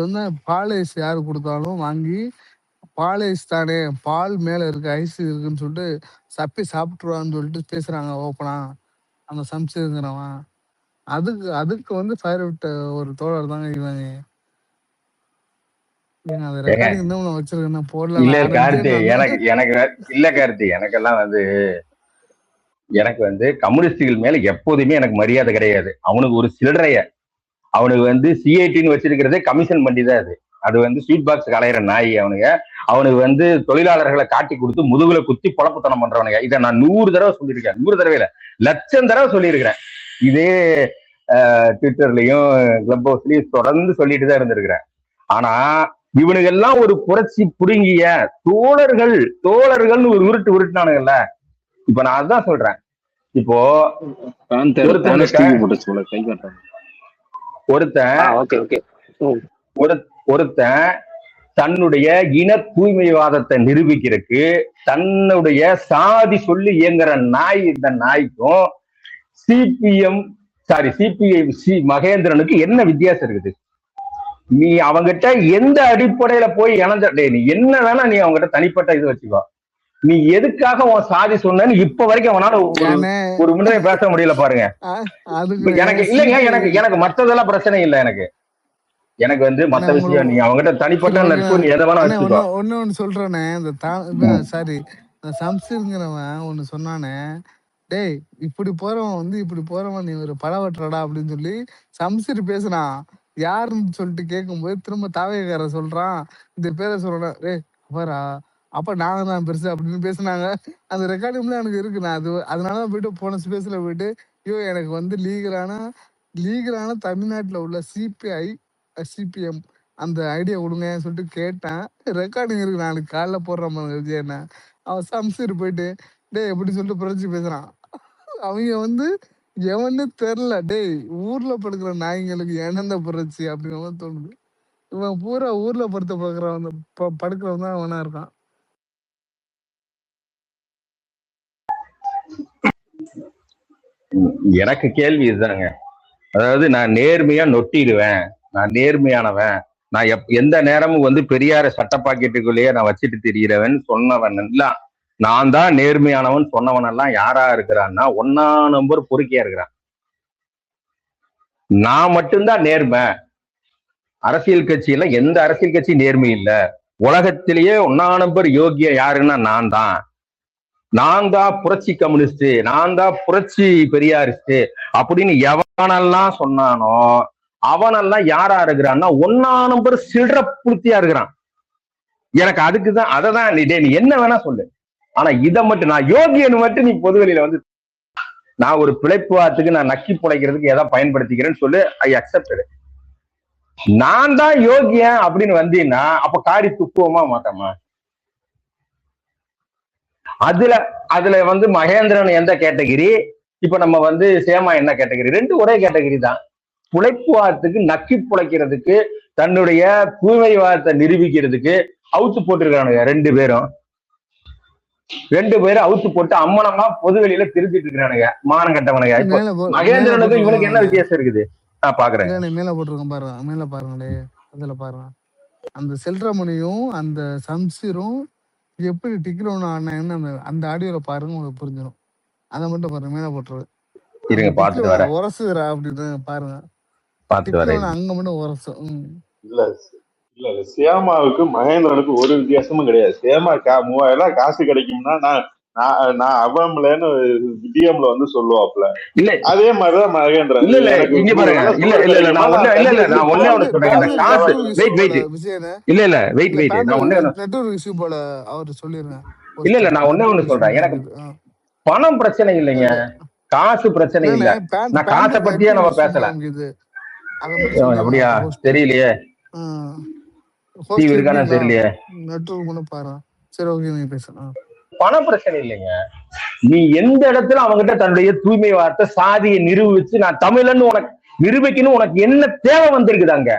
பாலேஸ் யாரு கொடுத்தாலும் வாங்கி, பாலேஸ் தானே, பால் மேல இருக்க ஐஸ் இருக்குன்னு சொல்லிட்டு சப்பி சாப்பிட்டுருவான்னு சொல்லிட்டு பேசுறாங்க ஓப்பனா அந்த சம்சீருங்கிறவன். அதுக்கு ஃபயர் விட்ட ஒரு தோழர் தாங்க இவங்க. அந்த ரெக்கார்டிங் இன்னும் வச்சிருக்கேன் போடல. இல்ல கார்த்தி, எனக்கெல்லாம் எனக்கு கம்யூனிஸ்டுகள் மேல எப்போதுமே எனக்கு மரியாதை கிடையாது. அவனுக்கு ஒரு சில்லறைய அவனுக்கு சிஐடின்னு வச்சிருக்கிறதே கமிஷன் பண்ணிதான். அது ஸ்வீட் பாக்ஸ் கலையிற நாய். அவனுக்கு தொழிலாளர்களை காட்டி கொடுத்து முதுகுல குத்தி பொழப்புத்தனம் பண்றவனுங்க. இதை நான் 100 தடவை சொல்லியிருக்கேன். 100 தடவை இல்ல, 1,00,000 தடவை சொல்லியிருக்கிறேன். இதே ட்விட்டர்லயும் கிளப் ஹவுஸ்லயும் தொடர்ந்து சொல்லிட்டு தான் இருந்திருக்கிறேன். ஆனா இவனுக்கு எல்லாம் ஒரு புரட்சி புடுங்கிய தோழர்கள்னு ஒரு உருட்டுனானுங்கல்ல. இப்ப நான் அதான் சொல்றேன். இப்போ ஒருத்தன் தன்னுடைய இன தூய்மைவாதத்தை நிரூபிக்கிறதுக்கு தன்னுடைய சாதி சொல்லி இயங்குற நாய். இந்த நாய்க்கும் சிபிஐ மகேந்திரனுக்கு என்ன வித்தியாசம் இருக்குது? நீ அவங்கிட்ட எந்த அடிப்படையில போய் இணைஞ்ச நீ என்ன வேணா நீ அவங்ககிட்ட தனிப்பட்ட இது வச்சுக்கோ. நீ எதுக்காக உன் சாதி சொன்னு இப்ப வரைக்கும் அவனால ஒரு முன்னே பேச முடியல பாருங்க. எனக்கு இல்லைங்க, எனக்கு மற்றதெல்லாம் பிரச்சனை இல்லை. எனக்கு மத்த விஷயம் நீ அவங்ககிட்ட தனிப்பட்ட நட்பு நீ எதை வேணா வச்சுக்கோ. ஒன்னு சொல்றேனே, சாரி சம்சீருங்கிறவன் ஒண்ணு சொன்னானே, டேய் இப்படி போறவன் நீ ஒரு பழவற்றடா அப்படின்னு சொல்லி சம்சீர் பேசுறான். யாருன்னு சொல்லிட்டு கேட்கும்போது திரும்ப தாவேக்கார சொல்றான், இந்த பேரை சொல்றேன், டேய் பாரா அப்ப நாங்க தான் பெருசு அப்படின்னு பேசினாங்க. அந்த ரெக்கார்டிங்ல எனக்கு இருக்கு. நான் அதனாலதான் போயிட்டு போன ஸ்பேஸ்ல போயிட்டு எனக்கு லீகலான தமிழ்நாட்டுல உள்ள சிபிஐ சிபிஎம் அந்த ஐடியா கொடுங்கன்னு சொல்லிட்டு கேட்டேன். ரெக்கார்டிங் இருக்கு, நாளைக்கு காலைல போடுற விஜயண்ண. அவன் சம்சீர் போயிட்டு டேய் எப்படி சொல்லிட்டு புரட்சி பேசுறான். அவங்க எவன்னு தெரியல. டேய் ஊர்ல படுக்கிற நாய்ங்களுக்கு என்னந்த புரட்சி அப்படின்னு தோணுது. இவன் பூரா ஊர்ல படுக்கிறவன் தான் அவனா இருக்கான். எனக்கு கேள்வி இதுதாங்க. அதாவது நான் நேர்மையா நொட்டிடுவேன், நான் நேர்மையானவன், நான் எந்த நேரமும் வந்து பெரியார சட்ட பாக்கெட்டுக்குள்ளேயே நான் வச்சுட்டு திரியிறவன் சொன்னவன் எல்லாம், நான் தான் நேர்மையானவன் சொன்னவன் எல்லாம் யாரா இருக்கிறான்னா 1ஆம் நம்பர் பொறுக்கியா இருக்கிறான். நான் மட்டும்தான் நேர்மை. அரசியல் கட்சியில எந்த அரசியல் கட்சி நேர்மை இல்ல. உலகத்திலேயே 1ஆம் நம்பர் யோகிய யாருன்னா நான் தான் புரட்சி கம்யூனிஸ்ட், நான் தான் புரட்சி பெரியாரிஸ்ட் அப்படின்னு எவனெல்லாம் சொன்னானோ அவனெல்லாம் யாரா இருக்கிறான்னா 1ஆம் நம்பர் சில்ற புளுத்தியா இருக்கிறான். எனக்கு அதுக்குதான் அததான் நீ என்ன வேணா சொல்லு, ஆனா இதை மட்டும் நான் யோகியன்னு மட்டும் நீ பொதுவெளியில வந்து நான் ஒரு பிழைப்புவாத்துக்கு நான் நக்கி புழைக்கிறதுக்கு எதாவது பயன்படுத்திக்கிறேன்னு சொல்லு, ஐ அக்செப்டட். நான் தான் யோகியன் அப்படின்னு வந்தீங்கன்னா அப்ப காரி துப்புவமா மாட்டோமா? அதுல வந்து மகேந்திரன் எந்த கேட்டகிரி, இப்ப நம்ம வந்து சேமா என்ன கேட்டகிரி? ரெண்டு ஒரே கேட்டகிரி தான். புழைப்புவாதத்துக்கு நக்கி புழைக்கிறதுக்கு தன்னுடைய தூய்மைவாதத்தை நிரூபிக்கிறதுக்கு அவுத்து போட்டிருக்கானுங்க ரெண்டு பேரும் அவுத்து போட்டு அம்மனமா பொதுவெளியில திருத்திட்டு இருக்கிறானுங்க மானம் கட்டவனுங்க. இப்ப மகேந்திரனுக்கு இவனுக்கு என்ன வித்தியாசம் இருக்குது? நான் பாக்குறேன். மேல போட்டிருக்கேன் பாருங்க, மேல பாருங்களே, அதுல பாருங்க அந்த செல்றமணியும் அந்த சம்சீரும் எப்படி டிக்கிறோம் ஆனாங்கன்னு அந்த ஆடியோல பாருங்க, உங்களுக்கு புரிஞ்சிடும். அதை மட்டும் பாருங்க, மேல போட்டுரு இருங்க பாத்துட்டு வரேன். உரசுறா அப்படின்னு பாருங்க, பாத்துட்டு வரேன். அங்க மட்டும் உரசும். இல்ல இல்ல இல்ல சேமாவுக்கு மகேந்திரனுக்கு ஒரு வித்தியாசமும் கிடையாது. சேமா 3000 காசு கிடைக்கும்னா நான் அவம்லன்னு டிஎம்ல வந்து சொல்லுவாப்ல. இல்ல அதே மாதிரிதான் மகேந்திரன். இல்ல இங்க பாருங்க, இல்ல நான் ஒண்ணே ஒண்ணு சொல்றேன். இந்த காசு வெயிட் நான் ஒண்ணே நெட்வொர்க் இஷ்யூ போல அவர் சொல்லிருங்க. இல்ல நான் ஒண்ணே ஒண்ணு சொல்றேன். எனக்கு பணம் பிரச்சனை இல்லைங்க, காசு பிரச்சனை இல்ல. நான் காசை பத்தியே நம்ம பேசல. அப்படியா? தெரியலையே, தெரியலையே. நெட்வொர்க் கூட பாரு. சரி ஓகே, நீங்க பேசலாம். பண பிரச்சனை இல்லைங்க. நீ எந்த இடத்துல அவங்ககிட்ட தன்னுடைய தூய்மை வார்த்தை சாதியை நிரூபிச்சு நான் தமிழன்னு உனக்கு நிரூபிக்கணும், உனக்கு என்ன தேவை வந்திருக்குதாங்க?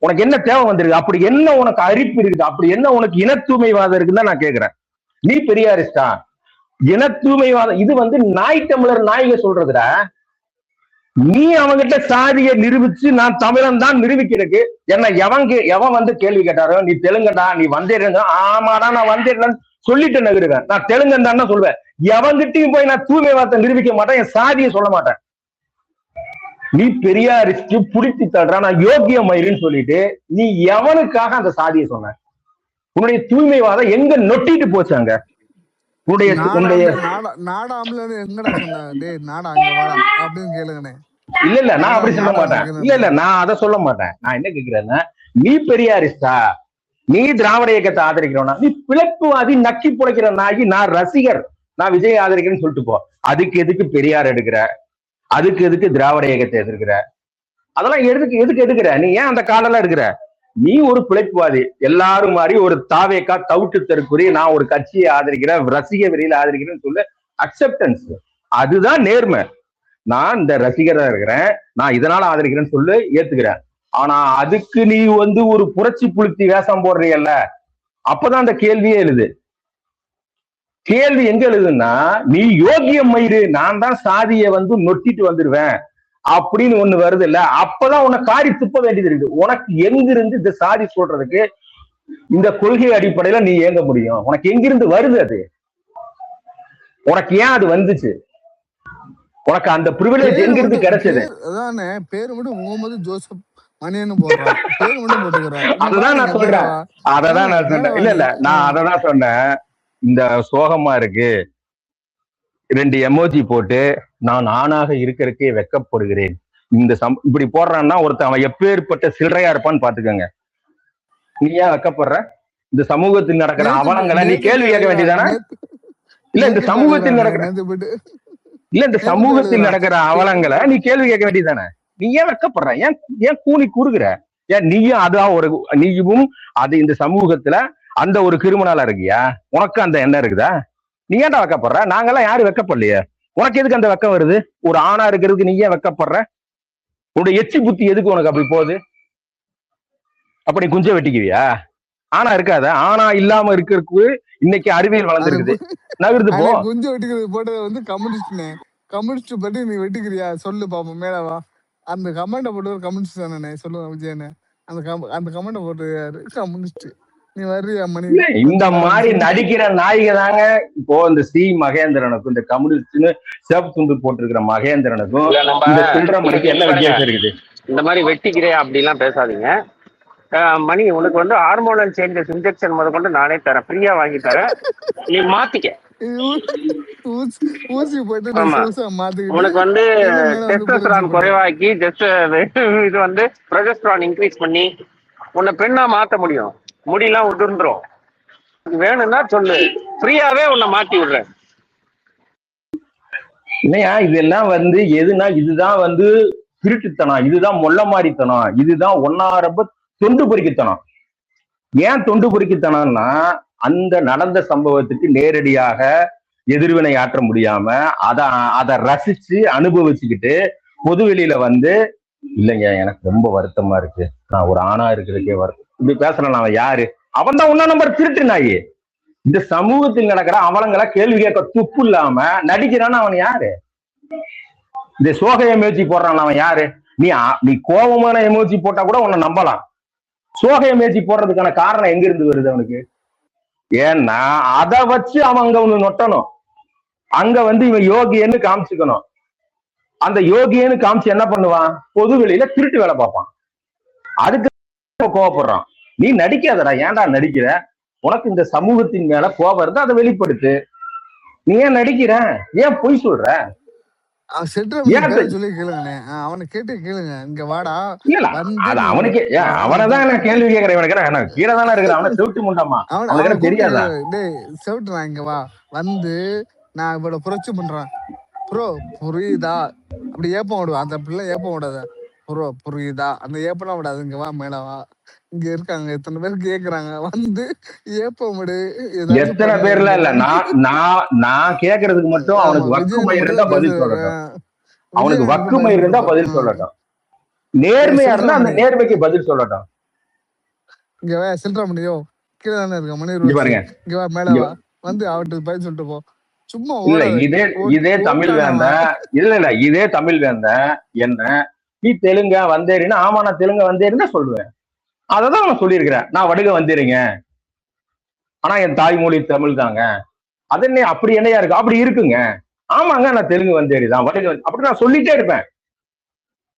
உனக்கு என்ன தேவை வந்திருக்கு? அப்படி என்ன உனக்கு அரிப்பு இருக்குது? அப்படி என்ன உனக்கு இன தூய்மைவாதம் இருக்குன்னு நான் கேக்குறேன். நீ பெரியாரிஸ்டா? இன தூய்மைவாதம் இது வந்து நாய் தமிழர் நாய்க சொல்றதுடா. நீ அவங்கிட்ட சாதியை நிரூபிச்சு நான் தமிழன் தான் நிரூபிக்கிறதுக்கு என்ன எவன் வந்து கேள்வி கேட்டாரோ, நீ தெலுங்கடா, நீ வந்தேருங்க, ஆமாடா நான் வந்தேன் சொல்லிட்டு நகருவேன். நான் தெலுங்கன் தான் சொல்லுவேன். எவன்கிட்டையும் போய் நான் தூய்மைவாதத்தை நிரூபிக்க மாட்டேன், என் சாதியை சொல்ல மாட்டேன். நீ பெரியாரிஸ்ட் புடிச்சு தடுறா, நான் யோகிய மயிலுன்னு சொல்லிட்டு நீ எவனுக்காக அந்த சாதியை சொன்ன? உன்னுடைய தூய்மைவாதம் எங்க நொட்டிட்டு போச்சாங்க? இல்ல நான் அப்படி சொல்ல மாட்டேன். இல்ல நான் அதை சொல்ல மாட்டேன். நான் என்ன கேக்குறேன்னா, நீ பெரியாரிஸ்டா, நீ திராவிட இயக்கத்தை ஆதரிக்கிறவனா, நீ பிழைப்புவாதி நக்கி புழைக்கிற நாகி, நான் ரசிகர், நான் விஜய் ஆதரிக்கிறேன்னு சொல்லிட்டு போ. அதுக்கு எதுக்கு பெரியார் எடுக்கிற? அதுக்கு எதுக்கு திராவிட இயக்கத்தை எதிர்க்கிற? அதெல்லாம் எதுக்கு எடுக்கிற? நீ ஏன் அந்த காலெல்லாம் எடுக்கிற? நீ ஒரு பிழைப்புவாதி, எல்லாரும் மாதிரி ஒரு தாவேக்கா தவிட்டு தருக்குறி நான் ஒரு கட்சியை ஆதரிக்கிறேன், ரசிக வெறியில ஆதரிக்கிறேன்னு சொல்லு, அக்செப்டன்ஸ். அதுதான் நேர்மை. நான் இந்த ரசிகரா இருக்கிறேன், நான் இதனால ஆதரிக்கிறேன்னு சொல்லு, ஏத்துக்கிறேன். ஆனா அதுக்கு நீ வந்து ஒரு புரட்சி புளுத்தி வேஷம் போடுறீல்ல, அப்பதான் அந்த கேள்வியே எழுது. கேள்வி எங்க எழுதுன்னா, நீ யோகியம் மயிறு, நான் தான் சாதியை வந்து நொட்டிட்டு வந்துருவேன் அப்படின்னு ஒண்ணு வருது இல்ல, அப்பதான் உன்னை காரி துப்ப வேண்டியது இருக்கு. உனக்கு எங்கிருந்து இந்த சாதி சொல்றதுக்கு இந்த கொள்கை அடிப்படையில நீ இயங்க முடியும்? உனக்கு எங்கிருந்து வருது? அது உனக்கு ஏன் அது வந்துச்சு? உனக்கு அந்த பிரிவிலேஜ் எங்கிருந்து கிடைச்சது? அதானே பேரு மட்டும் முகமது ஜோசப் மணியன்னு போடுறான், பேரு மட்டும் போட்டுக்கிறான். அததான் நான் சொன்னேன். இல்ல நான் அததான் சொன்னேன். இந்த சோகமா இருக்கு 2 எமோஜி போட்டு நான் ஆணாக இருக்கிறதுக்கே வெக்கப்படுகிறேன், இந்த இப்படி போடுறான்னா ஒருத்தன் அவன் எப்பேற்பட்ட சில்லறையா இருப்பான்னு பாத்துக்கோங்க. நீ ஏன் வெக்கப்படுற? இந்த சமூகத்தில் நடக்கிற அவலங்களை நீ கேள்வி கேட்க வேண்டியதானே? இல்ல இந்த சமூகத்தில் நடக்கிற அவலங்களை நீ கேள்வி கேட்க வேண்டியதானே? நீ ஏன் வெக்கப்படுற? ஏன் கூனி கூறுகிற? ஏன் நீயும் அதான் நீயும் அது இந்த சமூகத்துல அந்த ஒரு கிரிமினலா இருக்கியா? உனக்கு அந்த எண்ணம் இருக்குதா? நீ ஏன்டா வெக்கப்படுற? நாங்கெல்லாம் யாரும் வெக்கப்படலையே. உனக்கு எதுக்கு அந்த வெக்கம் வருது? ஒரு ஆணா இருக்கிறதுக்கு நீ ஏன் வெக்கப்படுற? உன்னுடைய எச்சி புத்தி எதுக்கு உனக்கு அப்படி போகுது? அப்படி குஞ்ச வெட்டிக்குவியா? ஆனா இருக்காத. ஆனா இல்லாம இருக்கிறதுக்கு இன்னைக்கு அறிவியல் அந்த வளர்ந்துருக்குது. நகர்ந்து போ. அண்ணே குஞ்சு வெட்டிக்கிறது போட்டதை வந்து கம்யூனிஸ்ட்னே. கம்யூனிஸ்ட் பற்றி நீ வெட்டிக்கிறியா சொல்லு பாப்போம் மேலவா. அந்த கமெண்ட்டை போட்டு ஒரு கம்யூனிஸ்ட் தானே சொல்லுவேன் விஜயண்ணே. அந்த கமெண்ட்டை போட்டு யாரு கம்யூனிஸ்ட். நீ வர்றியா மணி இல்ல இந்த கொஞ்சம் மாதிரி வரேன்னு நடிக்கிற நாய்க தாங்க இப்போ இந்த சி மகேந்திரனுக்கும் இந்த கம்யூனிஸ்ட்னு சேப் துண்டு போட்டிருக்கிற மகேந்திரனுக்கும் இல்ல நம்ம இந்த சில்லற இல்ல மணிக்கு என்ன இங்க பாருங்க, வித்தியாசம் இருக்குது? இந்த மாதிரி வெட்டிக்கிறே அப்படிலாம் பேசாதீங்க. மணி உனக்கு வந்து ஹார்மோனல் சேஞ்சஸ் இன்ஜெக்ஷன் முத கொண்டு நானே தரேன், ஃப்ரீயா வாங்கி தரேன், நீ மாத்திக்க. ஊசி போயிட்டு நான் ஆமா, சூசா மாத்திக்கிட்டு உனக்கு வந்து என்ன மேல வந்து புரட்சி டெஸ்டோஸ்டரான் பண்றேன். குறைவாக்கி இது வந்து ப்ரொஜெஸ்டரான் இன்க்ரீஸ் பண்ணி உன்னை பெண்ணா மாத்த முடியும். முடியெல்லாம் உதிர்ந்துரும். வேணும்னா சொல்லு, ஃப்ரீயாவே உன்னை மாத்தி விடுறேன். இல்லையா இதெல்லாம் வந்து எதுனா இதுதான் வந்து திருட்டுத்தனம், இதுதான் மொள்ள மாறித்தனம், இதுதான் ஒன்னாரம்ப தொண்டு பொறிக்கத்தனம். ஏன் தொண்டு பொறிக்கத்தனம்னா அந்த நடந்த சம்பவத்துக்கு நேரடியாக எதிர்வினை ஆற்ற முடியாம அதை ரசிச்சு அனுபவிச்சுக்கிட்டு பொதுவெளியில வந்து இல்லைங்க எனக்கு ரொம்ப வருத்தமா இருக்கு, நான் ஒரு ஆணா இருக்கிறதுக்கே வருத்தம் இப்படி பேசுறேன். அவன் யாரு? அவன் தான் ஒன்னா நம்பர் திருட்டு நாயி. இந்த சமூகத்தில் நடக்கிற அவலங்களை கேள்வி கேட்க துப்பு இல்லாம நடிக்கிறான்னு அவன் யாரு? இந்த சோக எமோஜி போடுறான் அவன் யாரு? நீ கோபமான எமோஜி போட்டா கூட உன்னை நம்பலாம். சோக எமோஜி போடுறதுக்கான காரணம் எங்க இருந்து வருது அவனுக்கு? ஏன்னா அதை வச்சு அவன் அங்க ஒண்ணு நொட்டணும். அங்க வந்து இவன் யோகியன்னு காமிச்சுக்கணும். அந்த யோகியன்னு காமிச்சு என்ன பண்ணுவான்? பொது வெளியில திருட்டு வேலை பார்ப்பான். அதுக்கு கோவப்படுறான். நீ நடிக்காதடா, ஏன்டா நடிக்கிற? உனக்கு இந்த சமூகத்தின் மேல கோபம் இருந்தா அதை வெளிப்படுத்து. நீ ஏன் நடிக்கிற? ஏன் பொய் சொல்ற? சொல்லி கேளுங்கண்ணே, அவனை கேட்டு கேளுங்க. இங்க வாடா அது அவனுக்கு அவனதான் நான் கேள்வி கேட்கிறேன். இவனுக்கு கீழே தானே இருக்கிற அவனை செவிட்டு முண்டாமா அவனுக்கு தெரியாதா? செவிட்டு நான் இங்க வா வந்து நான் இவட புரட்சி பண்றேன் ப்ரோ புரியுதா அப்படி ஏப்பம் விடுவேன். அந்த பிள்ளை ஏப்பம் விடாத ப்ரோ புரியுதா, அந்த ஏப்பெல்லாம் விடாது. இங்க வா மேல வா, இங்க இருக்காங்க எத்தனை பேர் கேக்குறாங்க வந்து ஏப்பம் விடு. எத்தனை பேர்ல இல்ல, நான் கேக்குறதுக்கு மட்டும் அவனுக்கு வக்குமயிர் இருந்தா பதில் சொல்லட்டும். அவனுக்கு வக்குமயிர் இருந்தா பதில் சொல்லட்டும். நேர்மையா இருந்தா அந்த நேர்மைக்கு பதில் சொல்லட்டும். இங்க வா சில்ற முடியோ கீழே தானே இருக்க மணி பாருங்க. இங்க வா மேல வா வந்து அவர்கிட்ட பதில் சொல்லிட்டு போ. சும்மா இல்ல இதே தமிழ் வேந்த இல்ல இதே தமிழ் வேந்த என்ன நீ தெலுங்க வந்தேரின்னா ஆமா நான் தெலுங்க வந்தேரின்னா சொல்லுவேன். அததான் நான் சொல்லியிருக்கிறேன். நான் வடுக வந்தேருங்க, ஆனா என் தாய்மொழி தமிழ் தாங்க. அது என்ன அப்படி என்னையா இருக்கு? அப்படி இருக்குங்க. ஆமாங்க நான் தெலுங்கு வந்தேரிதான் வடுக அப்படி நான் சொல்லிட்டே இருப்பேன்.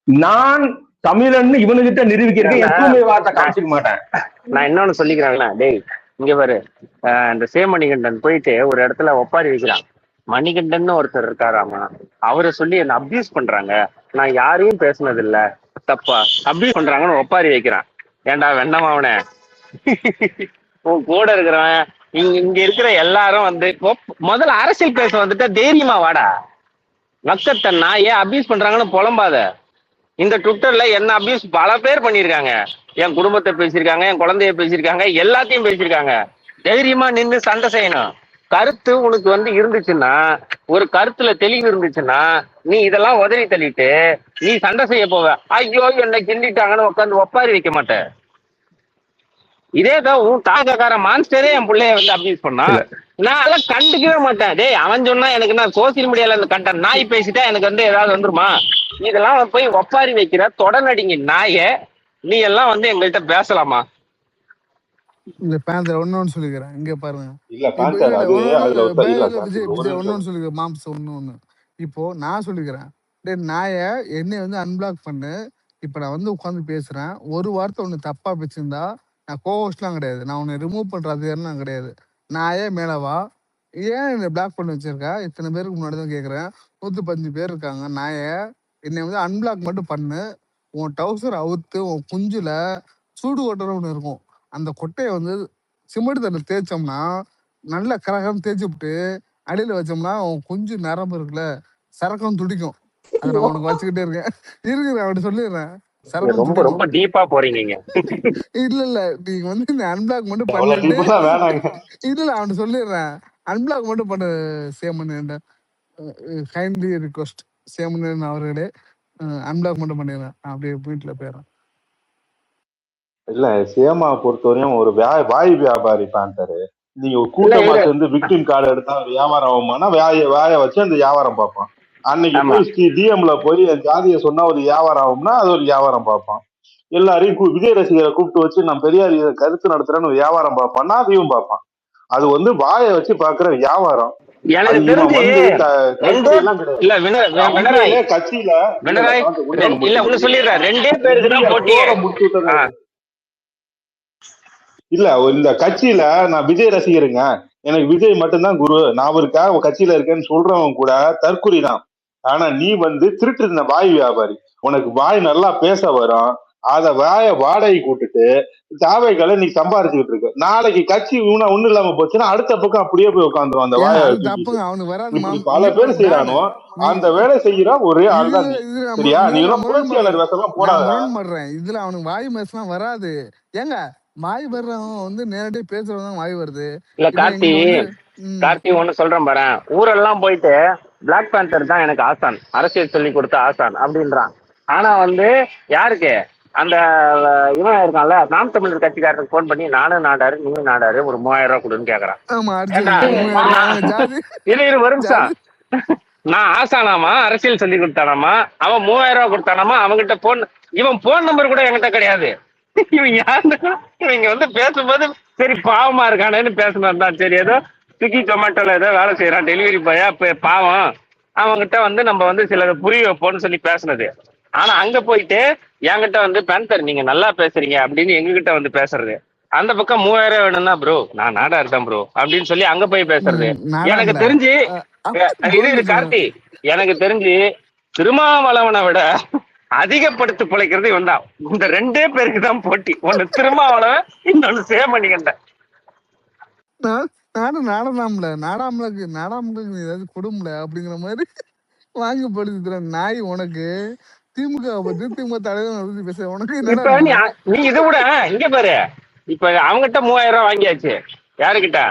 நான் தமிழன்னு இவனுகிட்ட நிரூபிக்கிறேன். எப்பவுமே வார்த்தை காமிச்சிக்க மாட்டேன். நான் இன்னொன்னு சொல்லிக்கிறேன்ல, டேய் இங்க பாரு, இந்த மணிகண்டன் போயிட்டு ஒரு இடத்துல ஒப்பாரி வைக்கிறான். மணிகண்டன் ஒருத்தர் இருக்காராமா, அவரை சொல்லி என்ன அபியூஸ் பண்றாங்க, நான் யாரையும் பேசுனது இல்ல, தப்பா அபியூஸ் பண்றாங்கன்னு ஒப்பாரி வைக்கிறான். ஏன்டா வெண்ணமாவனே, உன் கூட இருக்கிறவன் இங்க இருக்கிற எல்லாரும் வந்து முதல்ல அரசியல் பேச வந்துட்டா தைரியமா வாடா. மக்கத்தன்னா ஏன் அபியூஸ் பண்றாங்கன்னு புலம்பாத. இந்த ட்விட்டர்ல என்ன அபியூஸ் பல பேர் பண்ணியிருக்காங்க. என் குடும்பத்தை பேசியிருக்காங்க, என் குழந்தைய பேசியிருக்காங்க, எல்லாத்தையும் பேசியிருக்காங்க. தைரியமா நின்று சண்டை செய்யணும். கருத்து உனக்கு வந்து இருந்துச்சுன்னா, ஒரு கருத்துல தெளிவு இருந்துச்சுன்னா, நீ இதெல்லாம் உதறி தள்ளிட்டு நீ சண்டை செய்ய போவ. ஐயோ என்னை கிண்டிட்டாங்கன்னு உட்காந்து ஒப்பாரி வைக்க மாட்டேன். இதேதான் உன் தாக்கக்கார மான்ஸ்டரே என் பிள்ளைய வந்து அபியூஸ் பண்ணா, நான் அதெல்லாம் கண்டுக்கவே மாட்டேன். டேய் அவன் சொன்னா எனக்கு நான் சோசியல் மீடியால இருந்து கண்ட நாய் பேசிட்டா எனக்கு வந்து ஏதாவது வந்துருமா? இதெல்லாம் போய் ஒப்பாரி வைக்கிற தொடநடிங்க நாய நீ எல்லாம் வந்து எங்கள்கிட்ட பேசலாமா? இல்ல பேந்தர் ஒன்னொன்னு சொல்லிக்கிறேன். இங்க பாருங்க, இல்ல பேந்தர் அது விஜய் ஒன்னொன்னு சொல்லிக்கிறேன். மாம்ச ஒண்ணு இப்போ நான் சொல்லிக்கிறேன். டே நாய என்னை வந்து அன்பிளாக் பண்ணு. இப்ப நான் வந்து உட்காந்து பேசுறேன், ஒரு வார்த்தை ஒண்ணு தப்பா பேசியிருந்தா நான் கோஹோஸ்ட்லாம் கிடையாது, நான் உன்னை ரிமூவ் பண்ற அதிகாரம் கிடையாது. நாயே மேலவா, ஏன் என்னை பிளாக் பண்ணி வச்சிருக்க? இத்தனை பேருக்கு முன்னாடி தான் கேட்குறேன், 115 பேர் இருக்காங்க. நாய என்னை வந்து அன்பிளாக் மட்டும் பண்ணு. உன் டவுசர் அவுத்து உன் குஞ்சுல சூடு கொட்டணும் ஒன்று இருக்கும், அந்த கொட்டையை வந்து சிமெண்ட் தண்ணி தேய்ச்சோம்னா நல்லா கரகம் தேய்ச்சி விட்டு அடியில வச்சோம்னா உன் குஞ்சு நரம்பு இருக்குல்ல சரக்கம் துடிக்கும். அதை நான் உனக்கு வச்சுக்கிட்டே இருக்கேன். இருக்கிறேன் அப்படி சொல்லிடுறேன். ரொம்ப ரொம்ப டீப்பா போறீங்க. இல்ல நீங்க வந்து இந்த அன்பிளாக் மட்டும் பண்ணிட்டு இல்ல அவன் சொல்லிடுறேன். அன்பிளாக் மட்டும் பண்ணு சேமன், கைண்ட்லி ரிக்வெஸ்ட் சேமன் அவர்களே, அன்பிளாக் மட்டும் பண்ணிடுறேன். அப்படியே வீட்டுல போயிடுறேன். இல்ல சேமா பொறுத்தவரையும் ஒரு வாய் வியாபாரி பேண்டரு. நீங்க ஒரு இல்ல கூட்டமா இரு சேர்ந்து விக்டிம் கார்டு எடுத்தா வியாபாரம் ஆகுமானா வாய வச்சு அந்த வியாபாரம் பார்ப்பான். அன்னைக்கு ஆமா போய் டிஎம்ல போய் என் ஜாதியை சொன்னா ஒரு வியாபாரம் ஆகும்னா அது ஒரு வியாபாரம் பார்ப்பான். எல்லாரையும் விஜய் ரசிகரை கூப்பிட்டு வச்சு நான் பெரியார் கருத்து நடத்துறேன்னு வியாபாரம் பார்ப்பான்னா அதையும் பார்ப்பான். அது வந்து வாயை வச்சு பாக்குற வியாபாரம். எனக்கு அது இவன் தெரிஞ்சு வந்து ரெண்டே கருத்து எல்லாம் கிடையாது. இல்ல வினராய் உண்மையிலே கட்சியில வினராய் இல்ல ஒண்ணு சொல்லிடுறேன், 2 பேருக்கு தான் போட்டியே. முடிச்சு விட்டது இல்ல. இந்த கட்சியில நான் விஜய் ரசிகருங்க, எனக்கு விஜய் மட்டும்தான் குரு, நான் அவருக்காக கட்சியில இருக்கேன்னு சொல்றவன் கூட தற்குறி தான். ஆனா நீ வந்து திருட்டு இருந்த வாய் வியாபாரி. உனக்கு வாய் நல்லா பேச வரும், அத வாய வாடகை கூட்டுட்டு தாவைகளை நீ சம்பாரிச்சுக்கிட்டு இருக்க. நாளைக்கு கட்சி ஒண்ணு இல்லாம போச்சுன்னா அடுத்த பக்கம் அப்படியே போய் உட்காந்துரும் அந்த வாயை தூக்கிட்டு. இப்படி பல பேர் செய்யறானோ அந்த வேலை செய்யற ஒரே ஆள் தான் நீ. சரியா? நீ எல்லாம் புரட்சியாளர் வேஷம்லாம் போடாத. இதுல அவனுக்கு வாய் மேசலாம் வராது. ஏங்க வாய் வர்றவன் வந்து நேரடியா பேசுறவன் வாய் வருது. இல்ல கார்த்தி ஒண்ணு சொல்றேன் பாரு, ஊரெல்லாம் போயிட்டு பிளாக் பேந்தர் தான் எனக்கு ஆசான், அரசியல் சொல்லி கொடுத்த ஆசான் அப்படின்றான். ஆனா வந்து யாருக்கு அந்த இவன் இருக்கான்ல நாம் தமிழர் கட்சிக்காரருக்கு போன் பண்ணி நானும் நாடாரு நீயும் நாடாரு ஒரு 3000 ரூபாய் கொடுன்னு கேக்குறான். இது ஒரு நிமிஷம், நான் ஆசானாமா அரசியல் சொல்லி கொடுத்தானாமா, அவன் 3000 ரூபாய் கொடுத்தானாமா, அவன்கிட்ட போன், இவன் போன் நம்பர் கூட என்கிட்ட கிடையாது. இவன் யாருன்னு இவங்க வந்து பேசும்போது சரி பாவமா இருக்கானேன்னு பேசினா சரி, ஏதோ ஸ்விக்கி ஜொமேட்டோல ஏதோ வேலை செய்யறான் டெலிவரி பாயா பாவம், அவங்ககிட்ட வந்து நம்ம வந்து சிலதை புரிய வைப்போம்னு சொல்லி பேசுனது. ஆனா அங்க போயிட்டு என்கிட்ட வந்து பேந்தர் நீங்க நல்லா பேசுறீங்க அப்படின்னு எங்ககிட்ட வந்து பேசுறது. அந்த பக்கம் 3000 வேணும்னா ப்ரோ நான் நாடார் தான் ப்ரோ அப்படின்னு சொல்லி அங்க போய் பேசுறது. எனக்கு தெரிஞ்சு இது கார்த்தி, எனக்கு தெரிஞ்சு திருமாவளவனை விட அதிகப்படுத்தி பிழைக்கிறது இவன் தான். இந்த 2 பேருக்கு தான் போட்டி, ஒண்ணு திருமாவளவன் இன்னொன்னு சேமணிகண்டன். நாடாமலுக்கு ஏதாவது கொடும்ல அப்படிங்கிற மாதிரி வாங்கி படுத்துற நாய். உனக்கு திமுக பத்தி திமுக தலைவர் பேச உனக்கு இப்ப நீ இதை விட இங்க பாரு, இப்ப அவங்ககிட்ட 3000 ரூபாய் வாங்கியாச்சு, யாருக்கிட்ட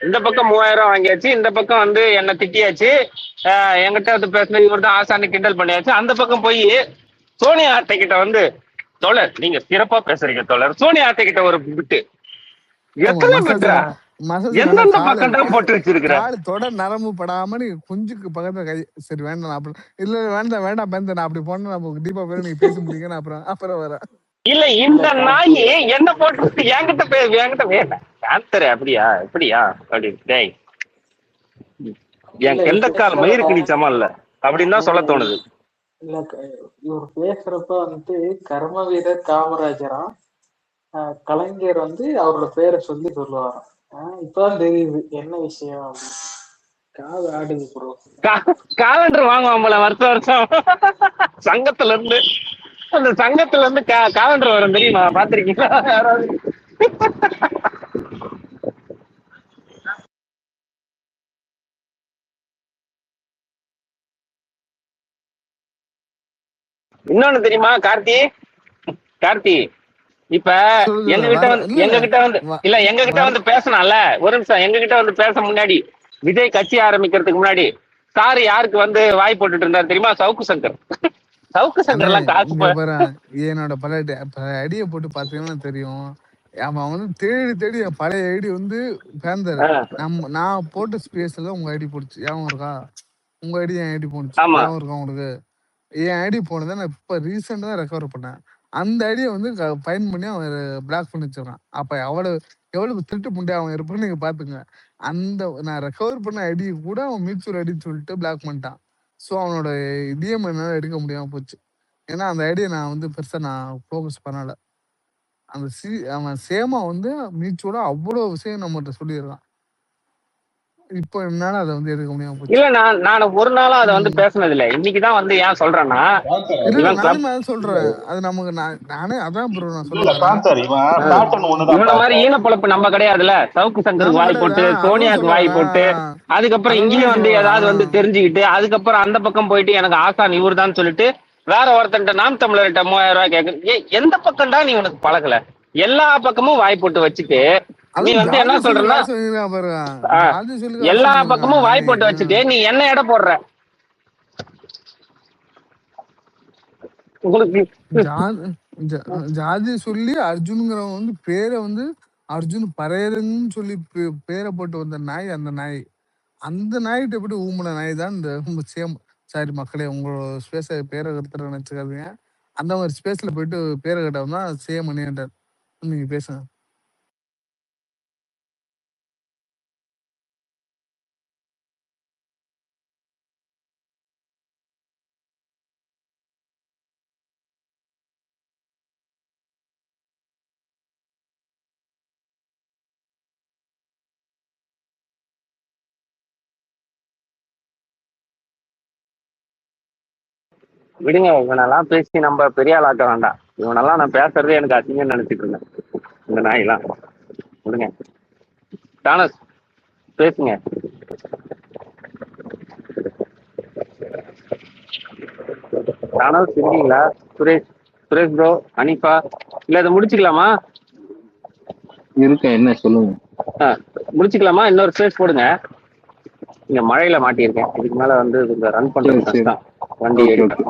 இந்த பக்கம் 3000 ரூபாய் வாங்கியாச்சு, இந்த பக்கம் வந்து என்ன திட்டியாச்சு, என்கிட்ட வந்து பேசினது இவர் தான் ஆசான்னு கிண்டல் பண்ணியாச்சு. அந்த பக்கம் போய் சோனியா ஆட்டை கிட்ட வந்து தோழர் நீங்க சிறப்பா பேசுறீங்க தோழர், சோனியா ஆட்டை கிட்ட ஒரு விட்டு எத்தனை பெற்றா எந்தெந்த பக்கம் தான் போட்டு வச்சிருக்கிற தொட நரம்பு படாம நீ குஞ்சுக்கு பக்கத்துல கை. சரி வேண்டாம் அப்படி இல்ல வேண்டாம் பேந்த நான் அப்படி போனா நமக்கு தீபா பேரு நீங்க பேச முடியுங்க, அப்புறம் வரேன். இல்ல இந்த நாய் என்ன போட்டு என்கிட்ட வேண்டாம் பேந்தர் அப்படியா எப்படியா அப்படின்னு டேய் என் எந்த கால் மயிறு கிழிச்சமா இல்ல அப்படின்னு தான் சொல்ல தோணுது. இல்ல இவர் பேசுறப்ப வந்துட்டு கர்ம வீரர் காமராஜரா கலைஞர் வந்து அவரோட பேரை சொல்லுவாராம். இப்பதான் தெரியுது என்ன விஷயம் அப்படின்னு. காது ஆடுது ப்ரோ. காலண்டர் வாங்குவான் போல வருஷம் சங்கத்துல இருந்து, அந்த சங்கத்துல இருந்து காலண்டர் வரும் தெரியுமா, பாத்திருக்கீங்களா யாராவது? இன்னொன்னு தெரியுமா கார்த்தி, இப்ப எங்ககிட்ட வந்து பேசணும்ல, ஒரு நிமிஷம், எங்ககிட்ட வந்து பேச முன்னாடி விஜய் கட்சி ஆரம்பிக்கிறதுக்கு முன்னாடி சாரு யாருக்கு வந்து வாய் போட்டுட்டு இருந்தாரு தெரியுமா? சவுக்கு சங்கர் எல்லாம் காசு என்னோட பல ஐடியா போட்டு பாத்தீங்கன்னா தெரியும். அவன் வந்து தேடி என் பழைய ஐடி வந்து பேந்தர் நான் போட்ட ஸ்பேஸ்ல உங்க ஐடி போடுச்சு, ஞாபகம் இருக்கா? உங்க ஐடி என் ஐடி போடுச்சு, ஞாபகம் இருக்கா உங்களுக்கு? என் ஐடி போனதை நான் இப்ப ரீசெண்டா தான் ரெக்கவர் பண்ணேன். அந்த ஐடியை வந்து ஃபைன் பண்ணி அவன் பிளாக் பண்ணி வச்சிருக்கான். அப்ப எவ்வளவு திருட்டு முண்டே அவன் இருப்பான்னு நீங்க பாத்துங்க. அந்த நான் ரெக்கவர் பண்ண ஐடி கூட அவன் மியூச்சுவல் ஐடின்னு சொல்லிட்டு பிளாக் பண்ணிட்டான். ஸோ அவனோட டிஎம் என்னால எடுக்க முடியாம போச்சு. ஏன்னா அந்த ஐடியை நான் வந்து பெருசா நான் ஃபோக்கஸ் பண்ணல. அந்த அவன் சேமா வந்து மியூச்சுவலா அவ்வளவு விஷயம் நம்மகிட்ட சொல்லிடுறான். இப்போ என்னால அதை வந்து எடுக்க முடியாம போச்சு. இல்ல நான் ஒரு நாளும் அதை வந்து பேசினது இல்ல. இன்னைக்குதான் வந்து ஏன் சொல்றேன்னா சொல்றேன் அது நமக்கு நானே அதான் ப்ரோ நான் இவன மாதிரி ஈன பொழப்பு நம்ம கிடையாதுல்ல. சவுக்கு சங்கருக்கு வாய் போட்டு சோனியாக்கு வாய் போட்டு அதுக்கப்புறம் இங்கேயும் வந்து ஏதாவது வந்து தெரிஞ்சுக்கிட்டு அதுக்கப்புறம் அந்த பக்கம் போயிட்டு எனக்கு ஆசான் இவர் தான் சொல்லிட்டு வேற ஒருத்தன்ட்ட நாம் தமிழர்கிட்ட 3000 ரூபாய் கேட்க எந்த பக்கம் தான் நீ உனக்கு பழகல? எல்லா பக்கமும் வாய் போட்டு வச்சுட்டு நீ வந்து என்ன சொல்றா, எல்லா பக்கமும் வாய் போட்டு வச்சுட்டு நீ என்ன எடை போடுற? உங்களுக்கு ஜாதி சொல்லி அர்ஜுனுங்கிறவன் வந்து பேரை வந்து அர்ஜுன் பரையருன்னு சொல்லி பேரை போட்டு வந்த நாய் அந்த நாய். அந்த நாய்கிட்ட எப்படி ஊமுன நாய் தான் இந்த சேம். சாரி மக்களே, உங்களோட ஸ்பேஸை பேரை கருத்துற நினைச்சுக்காதீங்க. அந்த மாதிரி ஸ்பேஸ்ல போயிட்டு பேரை கட்டவன் தான் சேம் மணியன்றார். நீங்க பேசுங்க. விடுங்க, இவனெல்லாம் பேசி நம்ம பெரிய ஆளாக்க வேண்டாம். இவனெல்லாம் நான் பேசுறதே எனக்கு அசிங்கம்னு நினைச்சிட்டு இருந்தேன். இந்த நாயெல்லாம் விடுங்க. தானஸ் பேசுங்க. தானஸ் இருக்கீங்களா? சுரேஷ் சுரேஷ் ப்ரோ, அனிஃபா, இல்ல இதை முடிச்சுக்கலாமா? இருக்கேன், என்ன சொல்லுங்க. முடிச்சுக்கலாமா? இன்னொரு ஸ்பேஸ் போடுங்க. இங்க மழையில மாட்டியிருக்கேன். இதுக்கு மேல வந்து கொஞ்சம் ரன் பண்றது கஷ்டம். வண்டி எடுக்க